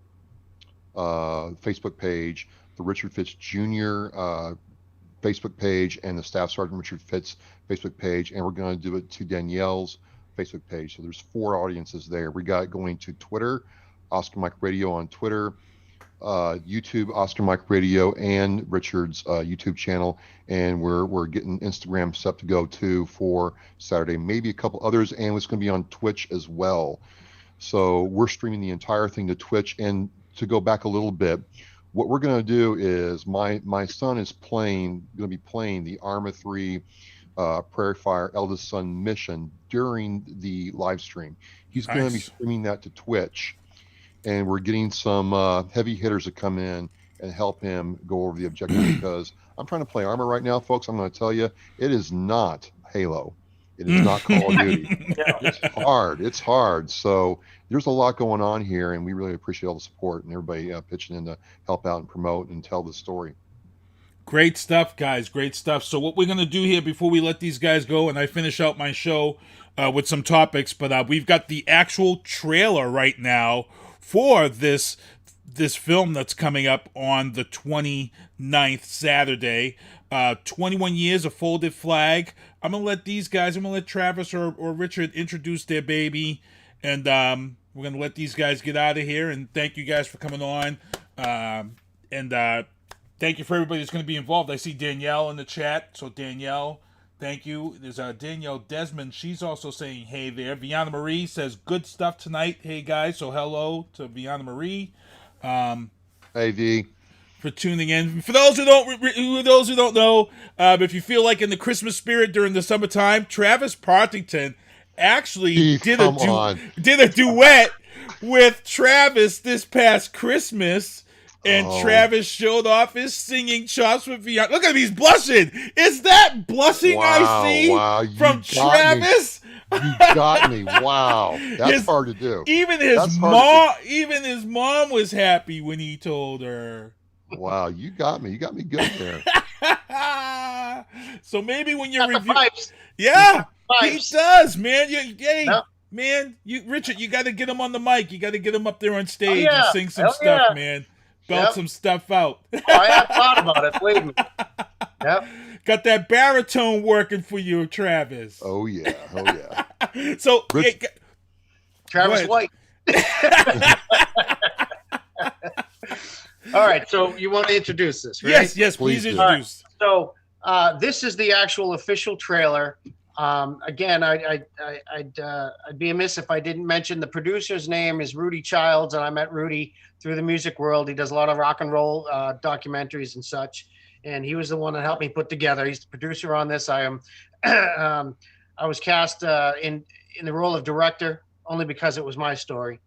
Facebook page, the Richard Fitz Jr. Facebook page, and the Staff Sergeant Richard Fitz Facebook page, and we're going to do it to Danielle's Facebook page. So there's 4 audiences there. We got going to Twitter, Oscar Mike Radio on Twitter, YouTube, Oscar Mike Radio, and Richard's YouTube channel, and we're getting Instagram set to go to for Saturday, maybe a couple others, and it's going to be on Twitch as well. So we're streaming the entire thing to Twitch. And to go back a little bit, what we're going to do is my son is going to be playing the Arma 3 Prairie Fire Eldest Son mission during the live stream. He's going to be streaming that to Twitch. And we're getting some heavy hitters to come in and help him go over the objective, because I'm trying to play Arma right now, folks. I'm going to tell you, it is not Halo. It is not Call of Duty. It's hard. It's hard. So there's a lot going on here, and we really appreciate all the support and everybody pitching in to help out and promote and tell the story. Great stuff, guys. Great stuff. So what we're going to do here before we let these guys go and I finish out my show with some topics, but we've got the actual trailer right now for this film that's coming up on the 29th, Saturday. 21 years, a folded flag. I'm going to let these guys, I'm going to let Travis or Richard introduce their baby, and we're going to let these guys get out of here, and thank you guys for coming on, and thank you for everybody that's going to be involved. I see Danielle in the chat, so Danielle, thank you. There's Danielle Desmond. She's also saying hey there. Viana Marie says good stuff tonight. Hey guys, so hello to Viana Marie. Hey V. For tuning in. For those who don't know, if you feel like in the Christmas spirit during the summertime, Travis Partington actually did a duet with Travis this past Christmas. And Travis showed off his singing chops with Beyonce. Look at him, he's blushing. Is that blushing I see from Travis? You got me. Wow. That's hard to do. Even his mom was happy when he told her. Wow, you got me. You got me good there. So maybe when you're reviewing, yeah, he does, man. Man, Richard, you got to get him on the mic. You got to get him up there on stage and sing some stuff, man. Belt some stuff out. I have thought about it. Believe me. Yep. Got that baritone working for you, Travis. Oh yeah. So, Travis White. All right, so you want to introduce this, right? Yes, please introduce. Right, so this is the actual official trailer. Again, I'd be amiss if I didn't mention the producer's name is Rudy Childs, and I met Rudy through the music world. He does a lot of rock and roll documentaries and such, and he was the one that helped me put together. He's the producer on this. I am. I was cast in the role of director only because it was my story.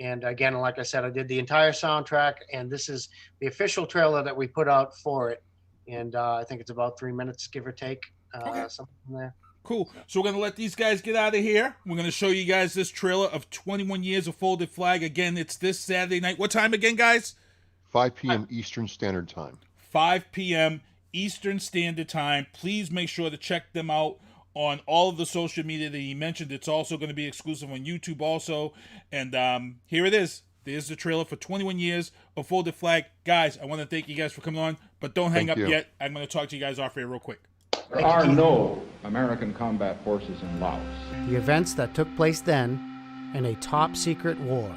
And again, like I said, I did the entire soundtrack, and this is the official trailer that we put out for it. And I think it's about 3 minutes, give or take, something there. Cool. So we're going to let these guys get out of here. We're going to show you guys this trailer of 21 Years of Folded Flag. Again, it's this Saturday night. What time again, guys? 5 p.m. Eastern Standard Time. 5 p.m. Eastern Standard Time. Please make sure to check them out on all of the social media that he mentioned. It's also going to be exclusive on YouTube also. And here it is. There's the trailer for 21 Years of Folded Flag. Guys, I want to thank you guys for coming on, but don't hang up yet. I'm going to talk to you guys off here real quick. There are no American combat forces in Laos. The events that took place then, in a top-secret war,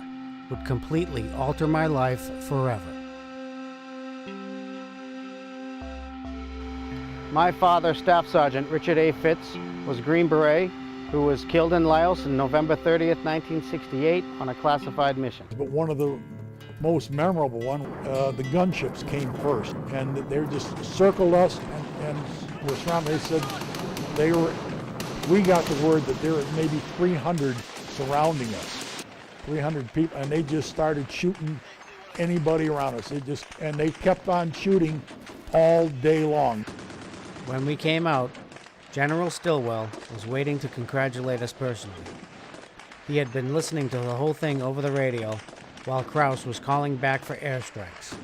would completely alter my life forever. My father, Staff Sergeant Richard A. Fitz, was a Green Beret who was killed in Laos on November 30th, 1968 on a classified mission. But one of the most memorable one, the gunships came first, and they just circled us and were surrounded. They said we got the word that there were maybe 300 surrounding us, 300 people, and they just started shooting anybody around us. And they kept on shooting all day long. When we came out, General Stilwell was waiting to congratulate us personally. He had been listening to the whole thing over the radio while Krauss was calling back for airstrikes.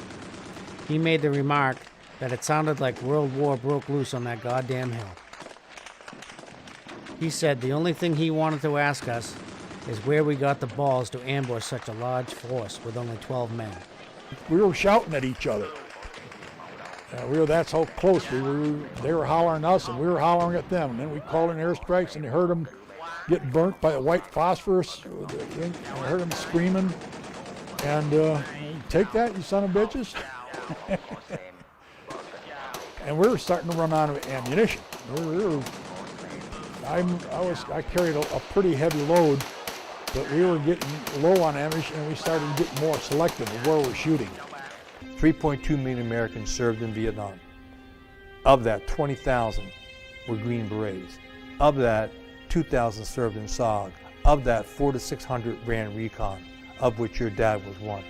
He made the remark that it sounded like World War broke loose on that goddamn hill. He said the only thing he wanted to ask us is where we got the balls to ambush such a large force with only 12 men. We were shouting at each other. That's how close we were. They were hollering us, and we were hollering at them. And then we called in airstrikes, and you heard them get burnt by a white phosphorus. And I heard them screaming. And take that, you son of bitches. And we were starting to run out of ammunition. I carried a pretty heavy load, but we were getting low on ammunition, and we started getting more selective of where we're shooting. 3.2 million Americans served in Vietnam. Of that, 20,000 were Green Berets. Of that, 2,000 served in SOG. Of that, 400 to 600 ran recon, of which your dad was one.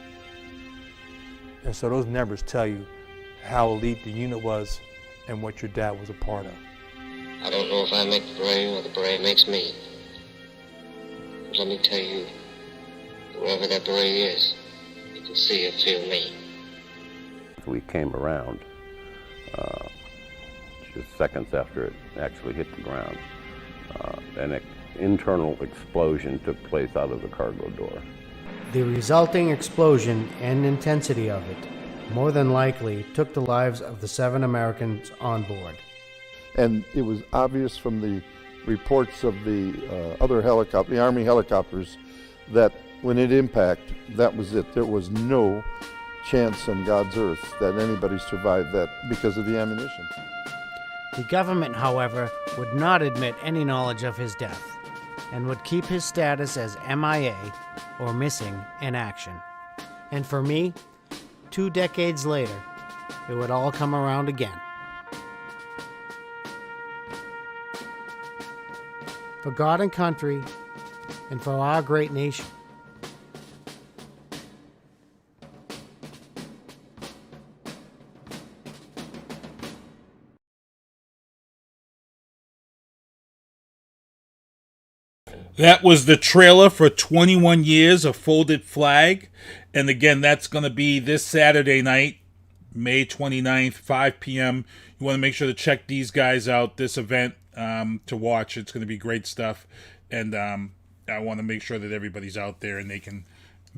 And so those numbers tell you how elite the unit was and what your dad was a part of. I don't know if I make the beret or the beret makes me. But let me tell you, whoever that beret is, you can see or feel me. We came around just seconds after it actually hit the ground. An internal explosion took place out of the cargo door. The resulting explosion and intensity of it more than likely took the lives of the 7 Americans on board. And it was obvious from the reports of the other helicopters, the Army helicopters, that when it impacted, that was it. There was no chance on God's earth that anybody survived that because of the ammunition. The government, however, would not admit any knowledge of his death and would keep his status as MIA, or missing in action. And for me, 2 decades later, it would all come around again. For God and country, and for our great nation. That was the trailer for 21 Years of Folded Flag. And again, that's going to be this Saturday night, May 29th, 5 p.m. You want to make sure to check these guys out, this event, to watch. It's going to be great stuff. And I want to make sure that everybody's out there and they can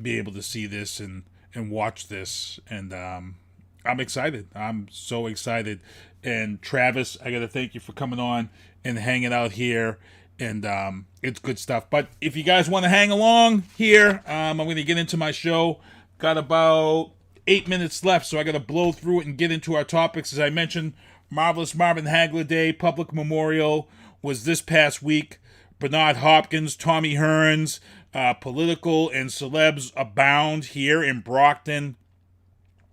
be able to see this and watch this. And I'm excited. I'm so excited. And Travis, I got to thank you for coming on and hanging out here. And it's good stuff. But if you guys want to hang along here, I'm going to get into my show. Got about 8 minutes left, so I got to blow through it and get into our topics. As I mentioned, Marvelous Marvin Hagler Day, Public Memorial was this past week. Bernard Hopkins, Tommy Hearns, political and celebs abound here in Brockton.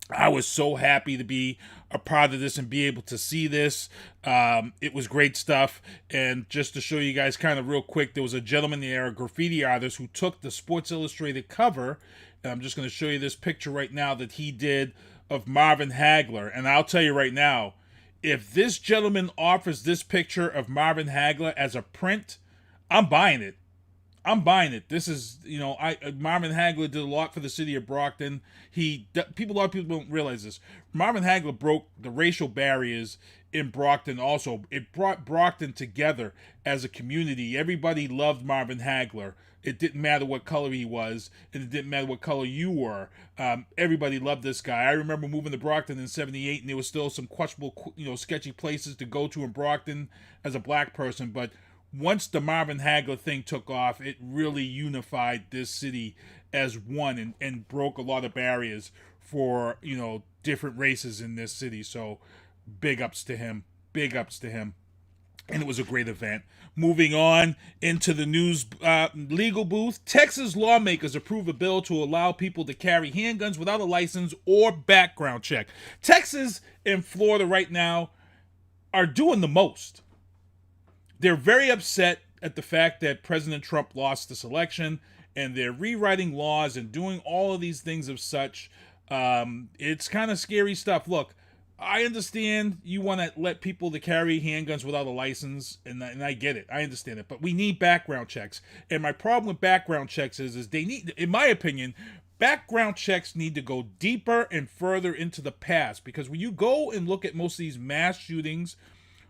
I was so happy to be a part of this and be able to see this. It was great stuff. And just to show you guys kind of real quick, there was a gentleman there, a graffiti artist, who took the Sports Illustrated cover. And I'm just going to show you this picture right now that he did of Marvin Hagler. And I'll tell you right now, if this gentleman offers this picture of Marvin Hagler as a print, I'm buying it. I'm buying it. This is, Marvin Hagler did a lot for the city of Brockton. A lot of people don't realize this. Marvin Hagler broke the racial barriers in Brockton also. It brought Brockton together as a community. Everybody loved Marvin Hagler. It didn't matter what color he was, and it didn't matter what color you were. Everybody loved this guy. I remember moving to Brockton in '78, and there was still some questionable, sketchy places to go to in Brockton as a black person, but once the Marvin Hagler thing took off, it really unified this city as one and broke a lot of barriers for, different races in this city. So big ups to him. Big ups to him. And it was a great event. Moving on into the news legal booth, Texas lawmakers approve a bill to allow people to carry handguns without a license or background check. Texas and Florida right now are doing the most. They're very upset at the fact that President Trump lost this election, and they're rewriting laws and doing all of these things of such. It's kind of scary stuff. Look, I understand you want to let people to carry handguns without a license, and I get it. I understand it. But we need background checks. And my problem with background checks is they need, in my opinion, background checks need to go deeper and further into the past. Because when you go and look at most of these mass shootings,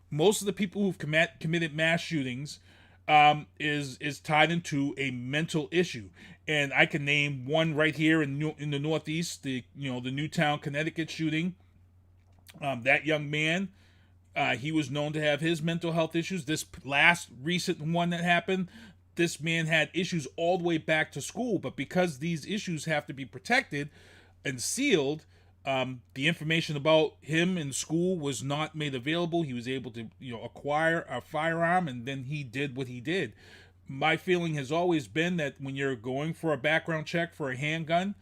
most of the people who've committed mass shootings is tied into a mental issue, and I can name one right here in the Northeast, the Newtown, Connecticut shooting. That young man, he was known to have his mental health issues. This last recent one that happened, this man had issues all the way back to school, but because these issues have to be protected and sealed, the information about him in school was not made available. He was able to, acquire a firearm, and then he did what he did. My feeling has always been that when you're going for a background check for a handgun,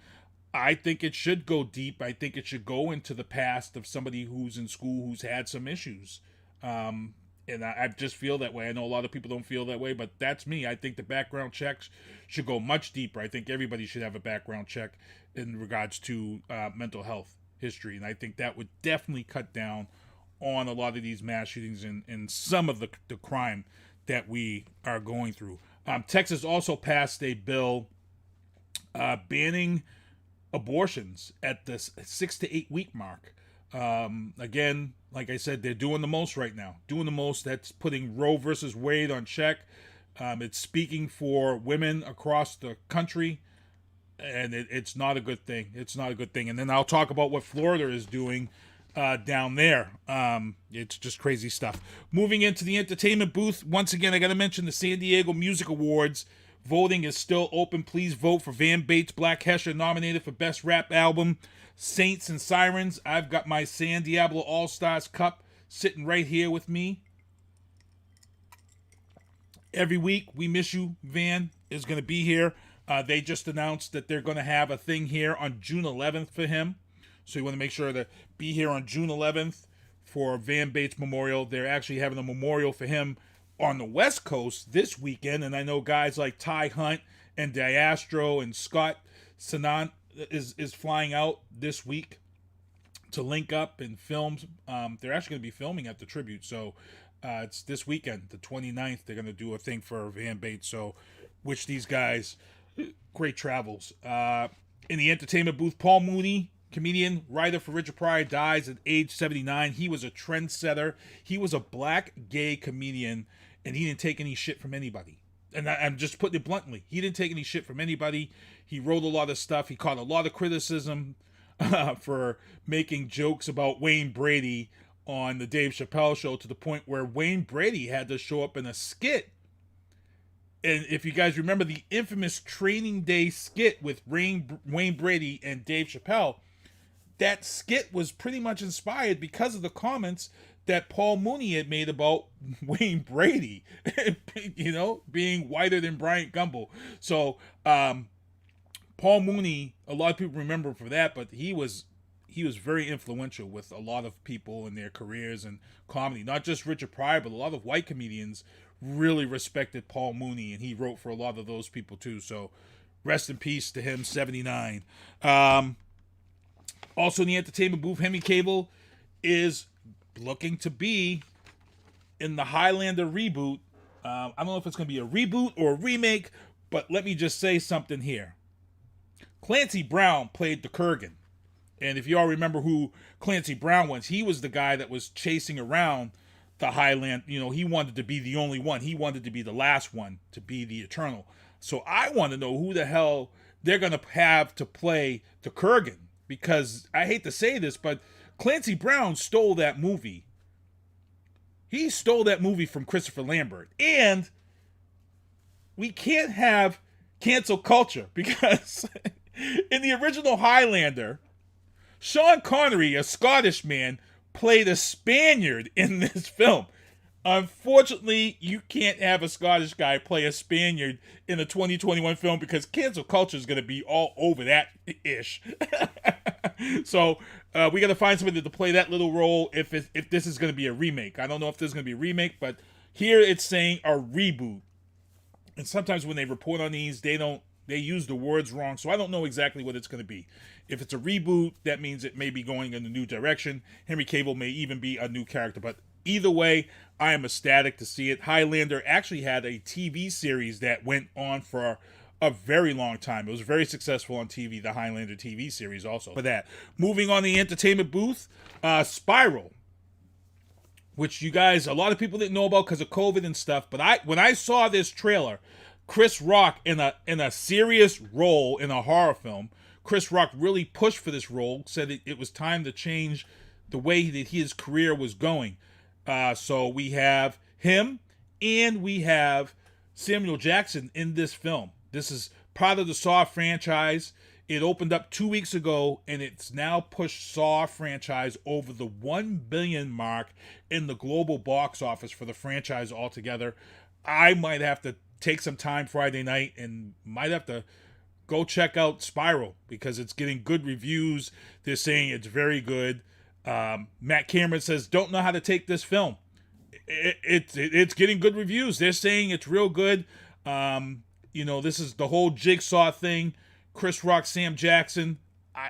I think it should go deep. I think it should go into the past of somebody who's in school who's had some issues. And I just feel that way. I know a lot of people don't feel that way, but that's me. I think the background checks should go much deeper. I think everybody should have a background check in regards to mental health history. And I think that would definitely cut down on a lot of these mass shootings and some of the crime that we are going through. Texas also passed a bill banning abortions at the 6 to 8 week mark. Again, like I said, they're doing the most right now. Doing the most. That's putting Roe versus Wade on check. It's speaking for women across the country, and it's not a good thing. It's not a good thing. And then I'll talk about what Florida is doing down there. It's just crazy stuff. Moving into the entertainment booth, once again, I got to mention the San Diego Music Awards. Voting is still open. Please vote for Van Bates' Black Hesher, nominated for Best Rap Album. Saints and Sirens. I've got my San Diablo All-Stars Cup sitting right here with me. Every week, We Miss You Van is going to be here. They just announced that they're going to have a thing here on June 11th for him. So you want to make sure to be here on June 11th for Van Bates Memorial. They're actually having a memorial for him on the West Coast this weekend. And I know guys like Ty Hunt and Diastro and Scott Sinan is flying out this week to link up and film. They're actually going to be filming at the tribute. So it's this weekend, the 29th, they're going to do a thing for Van Bates. So wish these guys great travels. In the entertainment booth, Paul Mooney, comedian, writer for Richard Pryor, dies at age 79. He was a trendsetter. He was a black gay comedian, and he didn't take any shit from anybody. And I'm just putting it bluntly. He didn't take any shit from anybody. He wrote a lot of stuff. He caught a lot of criticism for making jokes about Wayne Brady on the Dave Chappelle show, to the point where Wayne Brady had to show up in a skit. And if you guys remember the infamous Training Day skit with Wayne Brady and Dave Chappelle, that skit was pretty much inspired because of the comments that Paul Mooney had made about Wayne Brady, you know, being whiter than Bryant Gumbel. So Paul Mooney, a lot of people remember for that, but he was very influential with a lot of people in their careers and comedy. Not just Richard Pryor, but a lot of white comedians really respected Paul Mooney, and he wrote for a lot of those people too. So rest in peace to him, 79. Also in the entertainment booth, Henry Cavill is looking to be in the Highlander reboot. I don't know if it's going to be a reboot or a remake, but let me just say something here. Clancy Brown played the Kurgan. And if you all remember who Clancy Brown was, he was the guy that was chasing around the Highlander. You know, he wanted to be the only one. He wanted to be the last one to be the Eternal. So I want to know who the hell they're going to have to play the Kurgan. Because I hate to say this, but Clancy Brown stole that movie. He stole that movie from Christopher Lambert. And we can't have cancel culture, because in the original Highlander, Sean Connery, a Scottish man, played a Spaniard in this film. Unfortunately, you can't have a Scottish guy play a Spaniard in a 2021 film, because cancel culture is going to be all over that ish. So we got to find somebody to play that little role if this is going to be a remake. I don't know if this is going to be a remake, but here it's saying a reboot. And sometimes when they report on these, they use the words wrong, so I don't know exactly what it's going to be. If it's a reboot, that means it may be going in a new direction. Henry Cavill may even be a new character, but either way, I am ecstatic to see it. Highlander actually had a TV series that went on for a very long time. It was very successful on TV, the Highlander TV series also. For that, moving on the entertainment booth, Sprial, which you guys, a lot of people didn't know about because of COVID and stuff, but when I saw this trailer, Chris Rock in a serious role in a horror film, Chris Rock really pushed for this role, said it was time to change the way that his career was going. So we have him and we have Samuel Jackson in this film. This is part of the Saw franchise. It opened up 2 weeks ago, and it's now pushed Saw franchise over the 1 billion mark in the global box office for the franchise altogether. I might have to take some time Friday night and might have to go check out Sprial, because it's getting good reviews. They're saying it's very good. Matt Cameron says, don't know how to take this film. It's getting good reviews. They're saying it's real good. This is the whole Jigsaw thing. Chris Rock, Sam Jackson.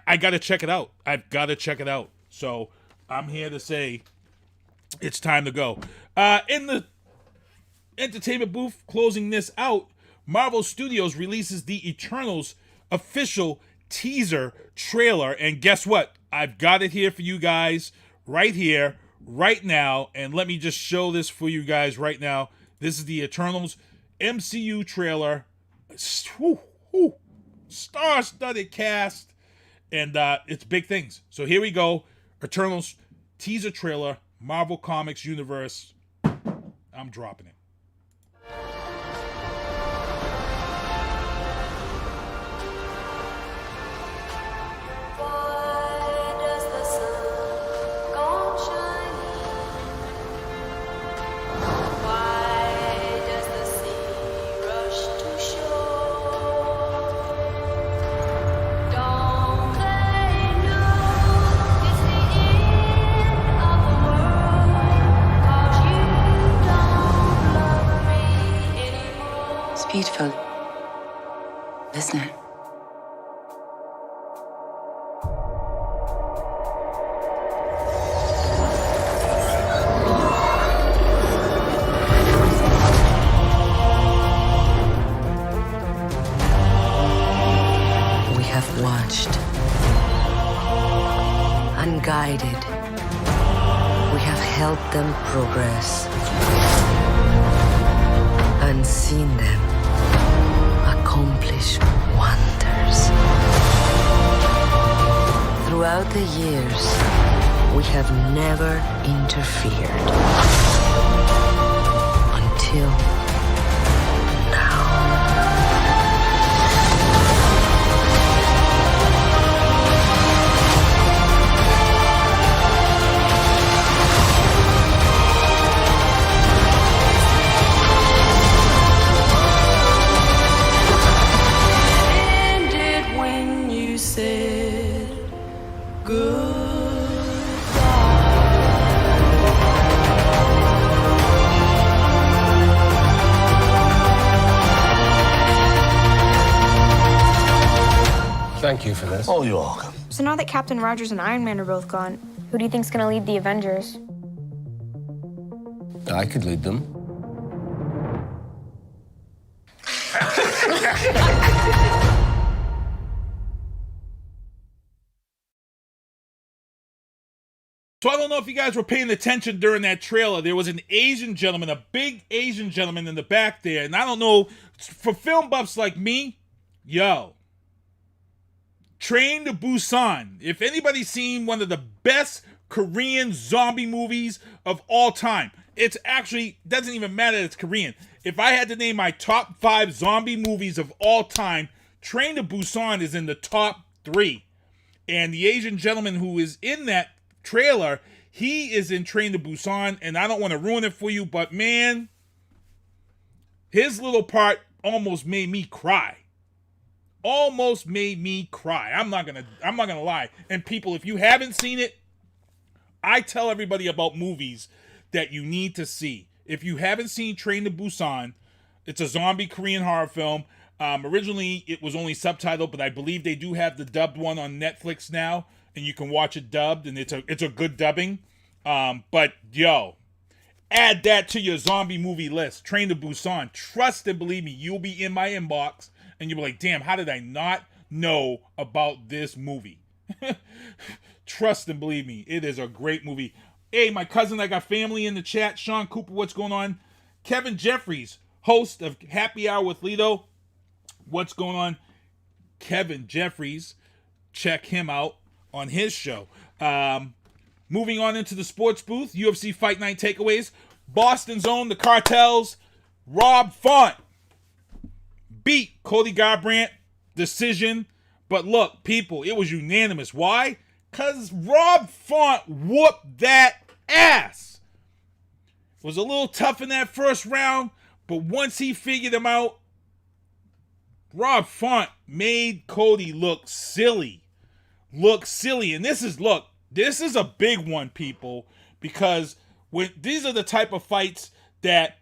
I got to check it out. I've got to check it out. So I'm here to say it's time to go. In the entertainment booth, closing this out, Marvel Studios releases the Eternals official teaser trailer. And guess what? I've got it here for you guys right here, right now. And let me just show this for you guys right now. This is the Eternals MCU trailer. Star-studded cast. And it's big things. So here we go. Eternals teaser trailer, Marvel Comics Universe. I'm dropping it. Beautiful, isn't it? guided. We have helped them progress and seen them accomplish wonders. Throughout the years, we have never interfered until Thank you for this. Oh, you're welcome. So now that Captain Rogers and Iron Man are both gone, who do you think's gonna lead the Avengers? I could lead them. So I don't know if you guys were paying attention during that trailer. There was an Asian gentleman, a big Asian gentleman in the back there. And I don't know, for film buffs like me, yo, Train to Busan. If anybody's seen one of the best Korean zombie movies of all time, it's actually, doesn't even matter that it's Korean. If I had to name my top 5 zombie movies of all time, Train to Busan is in the top 3. And the Asian gentleman who is in that trailer, he is in Train to Busan, and I don't want to ruin it for you, but man, his little part almost made me cry. Almost made me cry. I'm not gonna lie. And people, if you haven't seen it, I tell everybody about movies that you need to see. If you haven't seen Train to Busan, it's a zombie Korean horror film. Originally, it was only subtitled, but I believe they do have the dubbed one on Netflix now, and you can watch it dubbed, and it's a good dubbing. But yo, add that to your zombie movie list. Train to Busan. Trust and believe me, you'll be in my inbox, and you'll be like, damn, how did I not know about this movie? Trust and believe me, it is a great movie. Hey, my cousin, I got family in the chat. Sean Cooper, what's going on? Kevin Jeffries, host of Happy Hour with Lito. What's going on? Kevin Jeffries, check him out on his show. Moving on into the sports booth, UFC Fight Night takeaways. Boston's own, the Cartels, Rob Font beat Cody Garbrant, decision. But look, people, it was unanimous. Why? Because Rob Font whooped that ass. Was a little tough in that first round, but once he figured him out, Rob Font made Cody look silly. And this is a big one, people, because when these are the type of fights that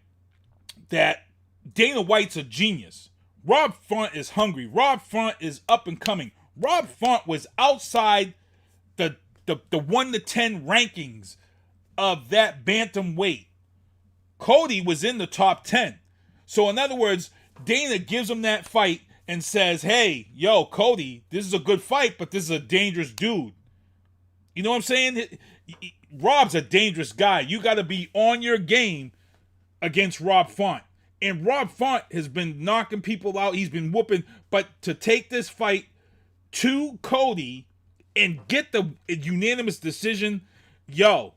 Dana White's a genius. Rob Font is hungry. Rob Font is up and coming. Rob Font was outside the 1 to 10 rankings of that bantamweight. Cody was in the top 10. So in other words, Dana gives him that fight and says, hey, yo, Cody, this is a good fight, but this is a dangerous dude. You know what I'm saying? Rob's a dangerous guy. You got to be on your game against Rob Font. And Rob Font has been knocking people out. He's been whooping. But to take this fight to Cody and get the unanimous decision, yo,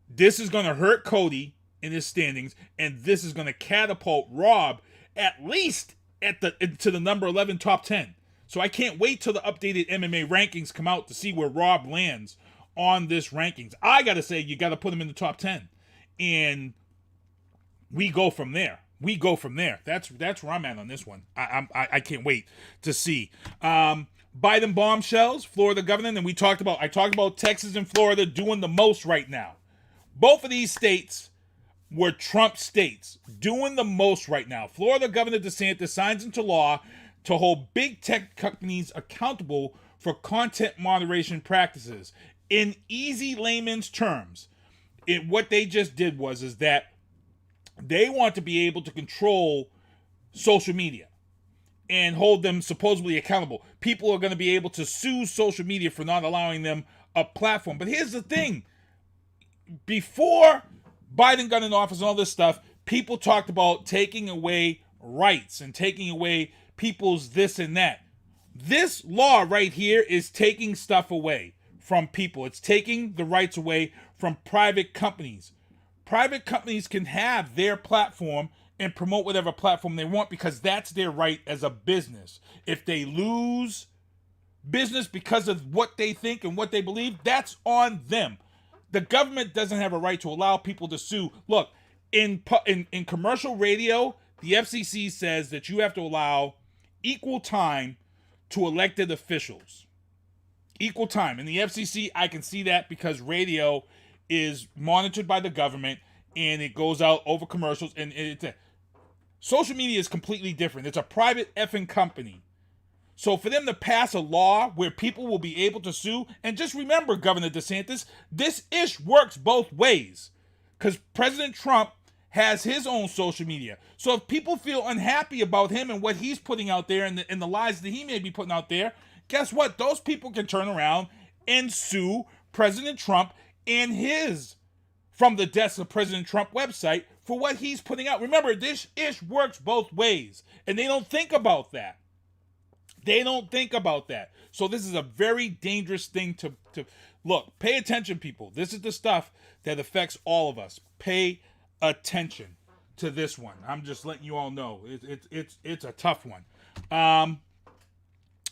this is going to hurt Cody in his standings, and this is going to catapult Rob at least to the number 11 top 10. So I can't wait till the updated MMA rankings come out to see where Rob lands on this rankings. I got to say, you got to put him in the top 10. And we go from there. That's where I'm at on this one. I can't wait to see. Biden bombshells, Florida governor, and I talked about Texas and Florida doing the most right now. Both of these states were Trump states doing the most right now. Florida Governor DeSantis signs into law to hold big tech companies accountable for content moderation practices. In easy layman's terms, what they just did is that they want to be able to control social media and hold them supposedly accountable. People are going to be able to sue social media for not allowing them a platform. But here's the thing. Before Biden got in office and all this stuff, people talked about taking away rights and taking away people's this and that. This law right here is taking stuff away from people. It's taking the rights away from private companies. Private companies can have their platform and promote whatever platform they want because that's their right as a business. If they lose business because of what they think and what they believe, that's on them. The government doesn't have a right to allow people to sue. Look, in commercial radio, the FCC says that you have to allow equal time to elected officials. Equal time. In the FCC, I can see that because radio is monitored by the government and it goes out over commercials. And social media is completely different. It's a private effing company. So for them to pass a law where people will be able to sue, and just remember, Governor DeSantis, this ish works both ways. Because President Trump has his own social media. So if people feel unhappy about him and what he's putting out there and the lies that he may be putting out there, guess what? Those people can turn around and sue President Trump and his From the Desk of President Trump website for what he's putting out. Remember, this ish works both ways. And they don't think about that. They don't think about that. So this is a very dangerous thing to look. Pay attention, people. This is the stuff that affects all of us. Pay attention to this one. I'm just letting you all know. It's a tough one.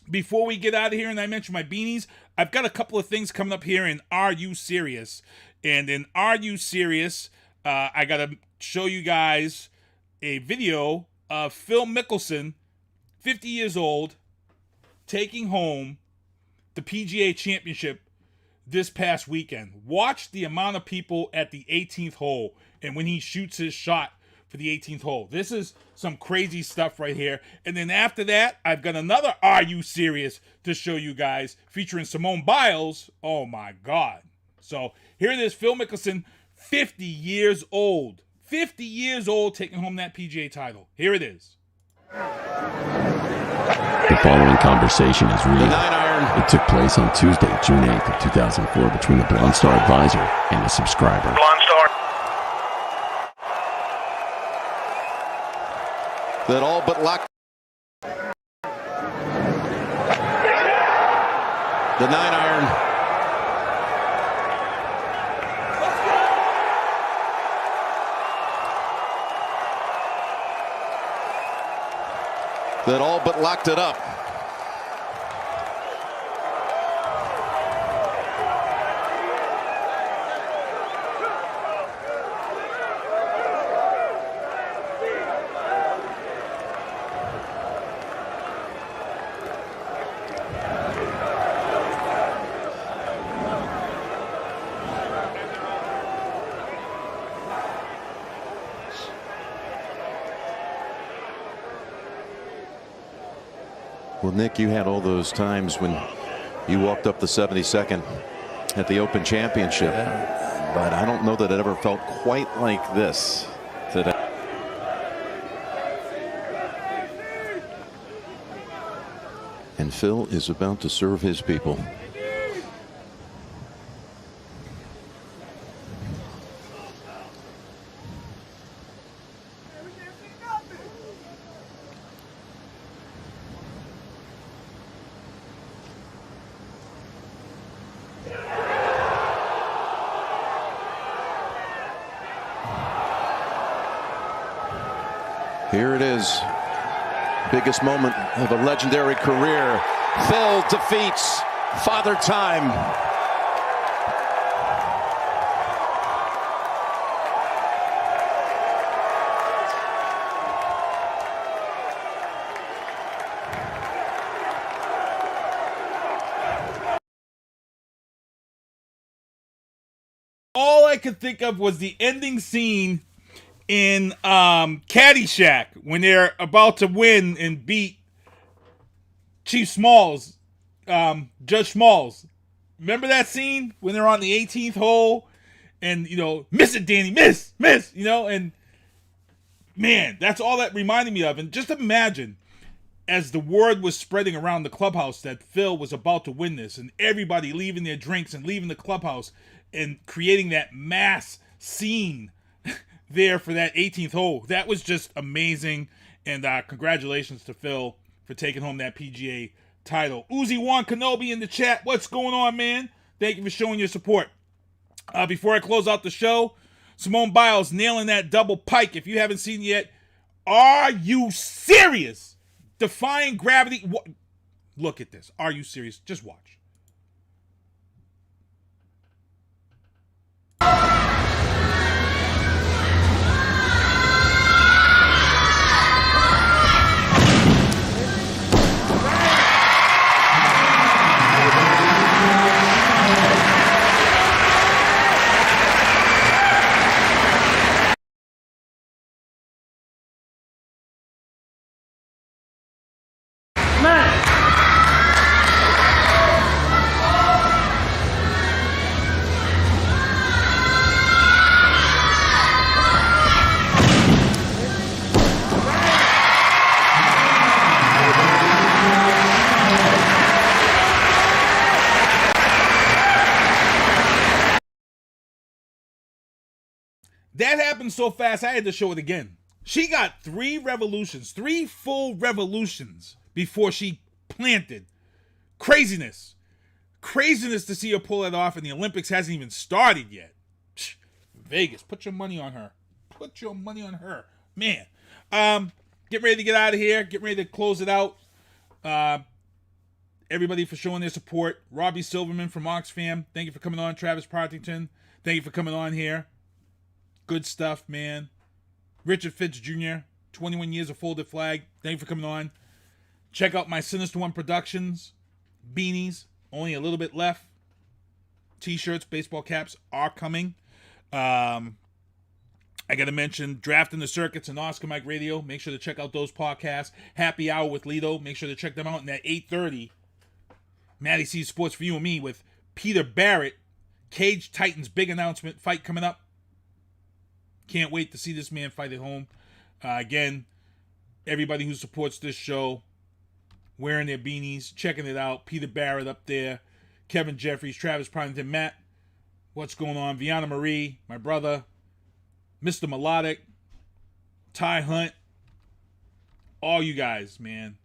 Before we get out of here, and I mentioned my beanies, I've got a couple of things coming up here in Are You Serious? And in Are You Serious, I got to show you guys a video of Phil Mickelson, 50 years old, taking home the PGA Championship this past weekend. Watch the amount of people at the 18th hole and when he shoots his shot for the 18th hole. This is some crazy stuff right here. And then after that, I've got another Are You Serious to show you guys featuring Simone Biles. Oh my God. So here it is, Phil Mickelson, 50 years old. 50 years old taking home that PGA title. Here it is. The following conversation is real. It took place on Tuesday, June 8th of 2004 between the Blonde Star advisor and a subscriber. Blonde Star. That all but locked. The 9-iron. That all but locked it up. Well, Nick, you had all those times when you walked up the 72nd at the Open Championship, but I don't know that it ever felt quite like this today. And Phil is about to serve his people. Here it is. Biggest moment of a legendary career. Phil defeats Father Time. All I could think of was the ending scene in Caddyshack when they're about to win and beat Chief Smalls, Judge Smalls. Remember that scene when they're on the 18th hole and, you know, miss it, Danny, miss, you know, and man, that's all that reminded me of. And just imagine as the word was spreading around the clubhouse that Phil was about to win this, and everybody leaving their drinks and leaving the clubhouse and creating that mass scene there for that 18th hole, that was just amazing. And congratulations to Phil for taking home that PGA title. Uzi Juan Kenobi in the chat. What's going on, man? Thank you for showing your support. Before I close out the show, Simone Biles nailing that double pike. If you haven't seen it yet, are you serious? Defying gravity. Look at this. Are you serious? Just watch. That happened so fast, I had to show it again. She got 3 full revolutions before she planted. Craziness to see her pull that off, and the Olympics hasn't even started yet. Vegas, put your money on her. Man. Get ready to get out of here. Get ready to close it out. Everybody for showing their support. Robbie Silverman from OxFam, thank you for coming on. Travis Partington, thank you for coming on here. Good stuff, man. Richard Fitz Jr., 21 years of folded flag. Thank you for coming on. Check out my Sinister One Productions. Beanies, only a little bit left. T-shirts, baseball caps are coming. I got to mention Drafting the Circuits and Oscar Mike Radio. Make sure to check out those podcasts. Happy Hour with Lido. Make sure to check them out. And at 8:30, Matty C's Sports for You and Me with Peter Barrett. Cage Titans, big announcement. Fight coming up. Can't wait to see this man fight at home. Again, everybody who supports this show, wearing their beanies, checking it out. Peter Barrett up there. Kevin Jeffries, Travis Partington, Matt. What's going on? Viana Marie, my brother. Mr. Melodic. Ty Hunt. All you guys, man,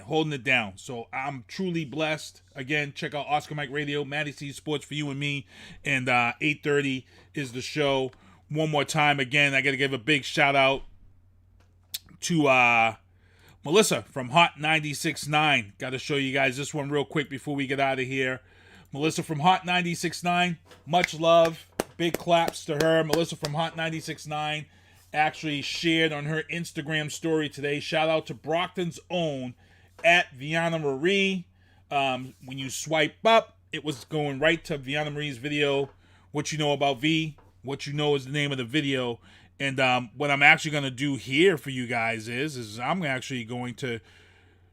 holding it down. So I'm truly blessed. Again, check out Oscar Mike Radio, Matty C Sports for You and Me. And 8:30 is the show. One more time, again, I got to give a big shout out to Melissa from Hot 96.9. Got to show you guys this one real quick before we get out of here. Melissa from Hot 96.9, much love. Big claps to her. Melissa from Hot 96.9 actually shared on her Instagram story today. Shout out to Brockton's own at Viana Marie. When you swipe up, it was going right to Viana Marie's video, What You Know About V. What You Know is the name of the video. And what I'm actually going to do here for you guys is I'm actually going to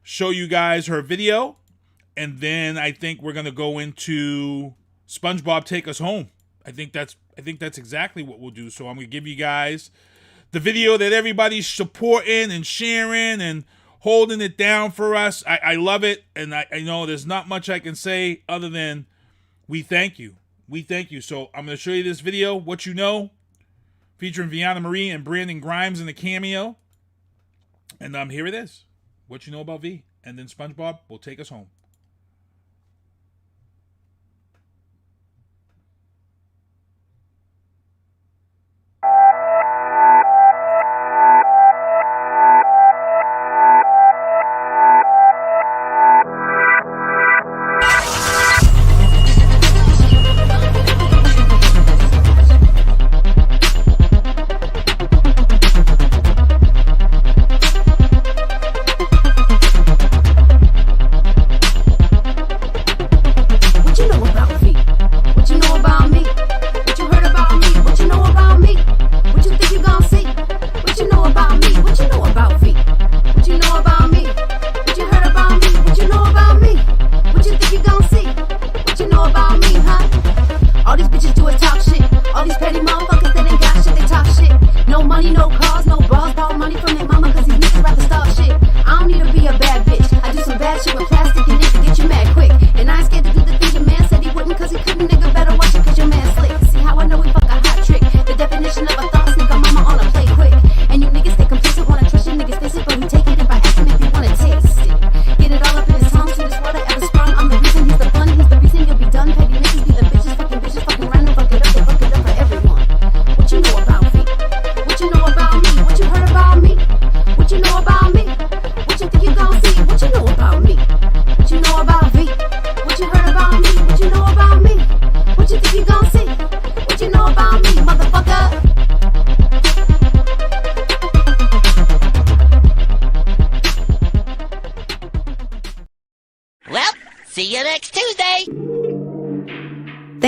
show you guys her video. And then I think we're going to go into SpongeBob Take Us Home. I think that's exactly what we'll do. So I'm going to give you guys the video that everybody's supporting and sharing and holding it down for us. I love it. And I know there's not much I can say other than we thank you. We thank you. So I'm going to show you this video, What You Know, featuring Viana Marie and Brandon Grimes in the cameo. And here it is, What You Know About V. And then SpongeBob will take us home.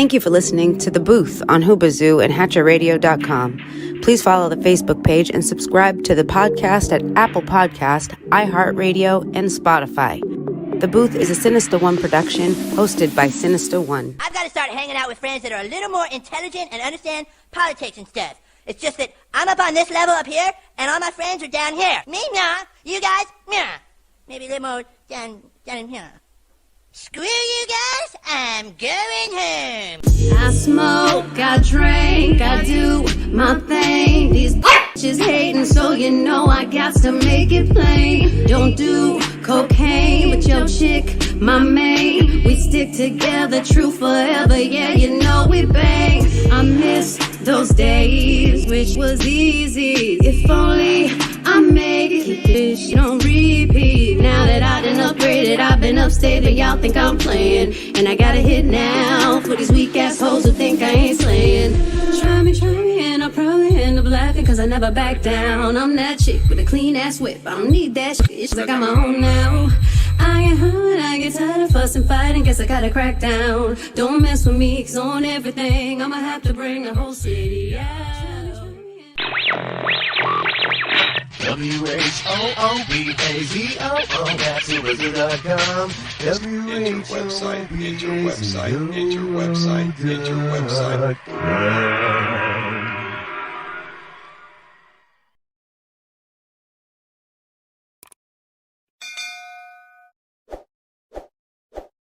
Thank you for listening to The Booth on Hoobazoo and HatcherRadio.com. Please follow the Facebook page and subscribe to the podcast at Apple Podcast, iHeartRadio, and Spotify. The Booth is a Sinister One production hosted by Sinister One. I've got to start hanging out with friends that are a little more intelligent and understand politics and stuff. It's just that I'm up on this level up here, and all my friends are down here. Me, nah. You guys, nah. Maybe a little more down in here. Screw you guys, I'm going home. I smoke, I drink, I do my thing. These bitches hating, so you know I got to make it plain. Don't do cocaine with your chick, my main. We stick together, true forever, yeah, you know we bang. I miss those days, which was easy. If only I make it, bitch, don't repeat. Now that I done upgraded, I've been upstate, but y'all think I'm playing. And I got a hit now for these weak assholes who think I ain't slaying. Try me, and I'll probably end up laughing, cause I never back down. I'm that chick with a clean ass whip, I don't need that shit, I got my own now. I get hurt, I get tired of fussing, fighting, guess I gotta crack down. Don't mess with me, cause on everything, I'ma have to bring the whole city out. WHOOBAZOO, that's Hoobazoo.com. Enter website, enter website, enter website, enter website.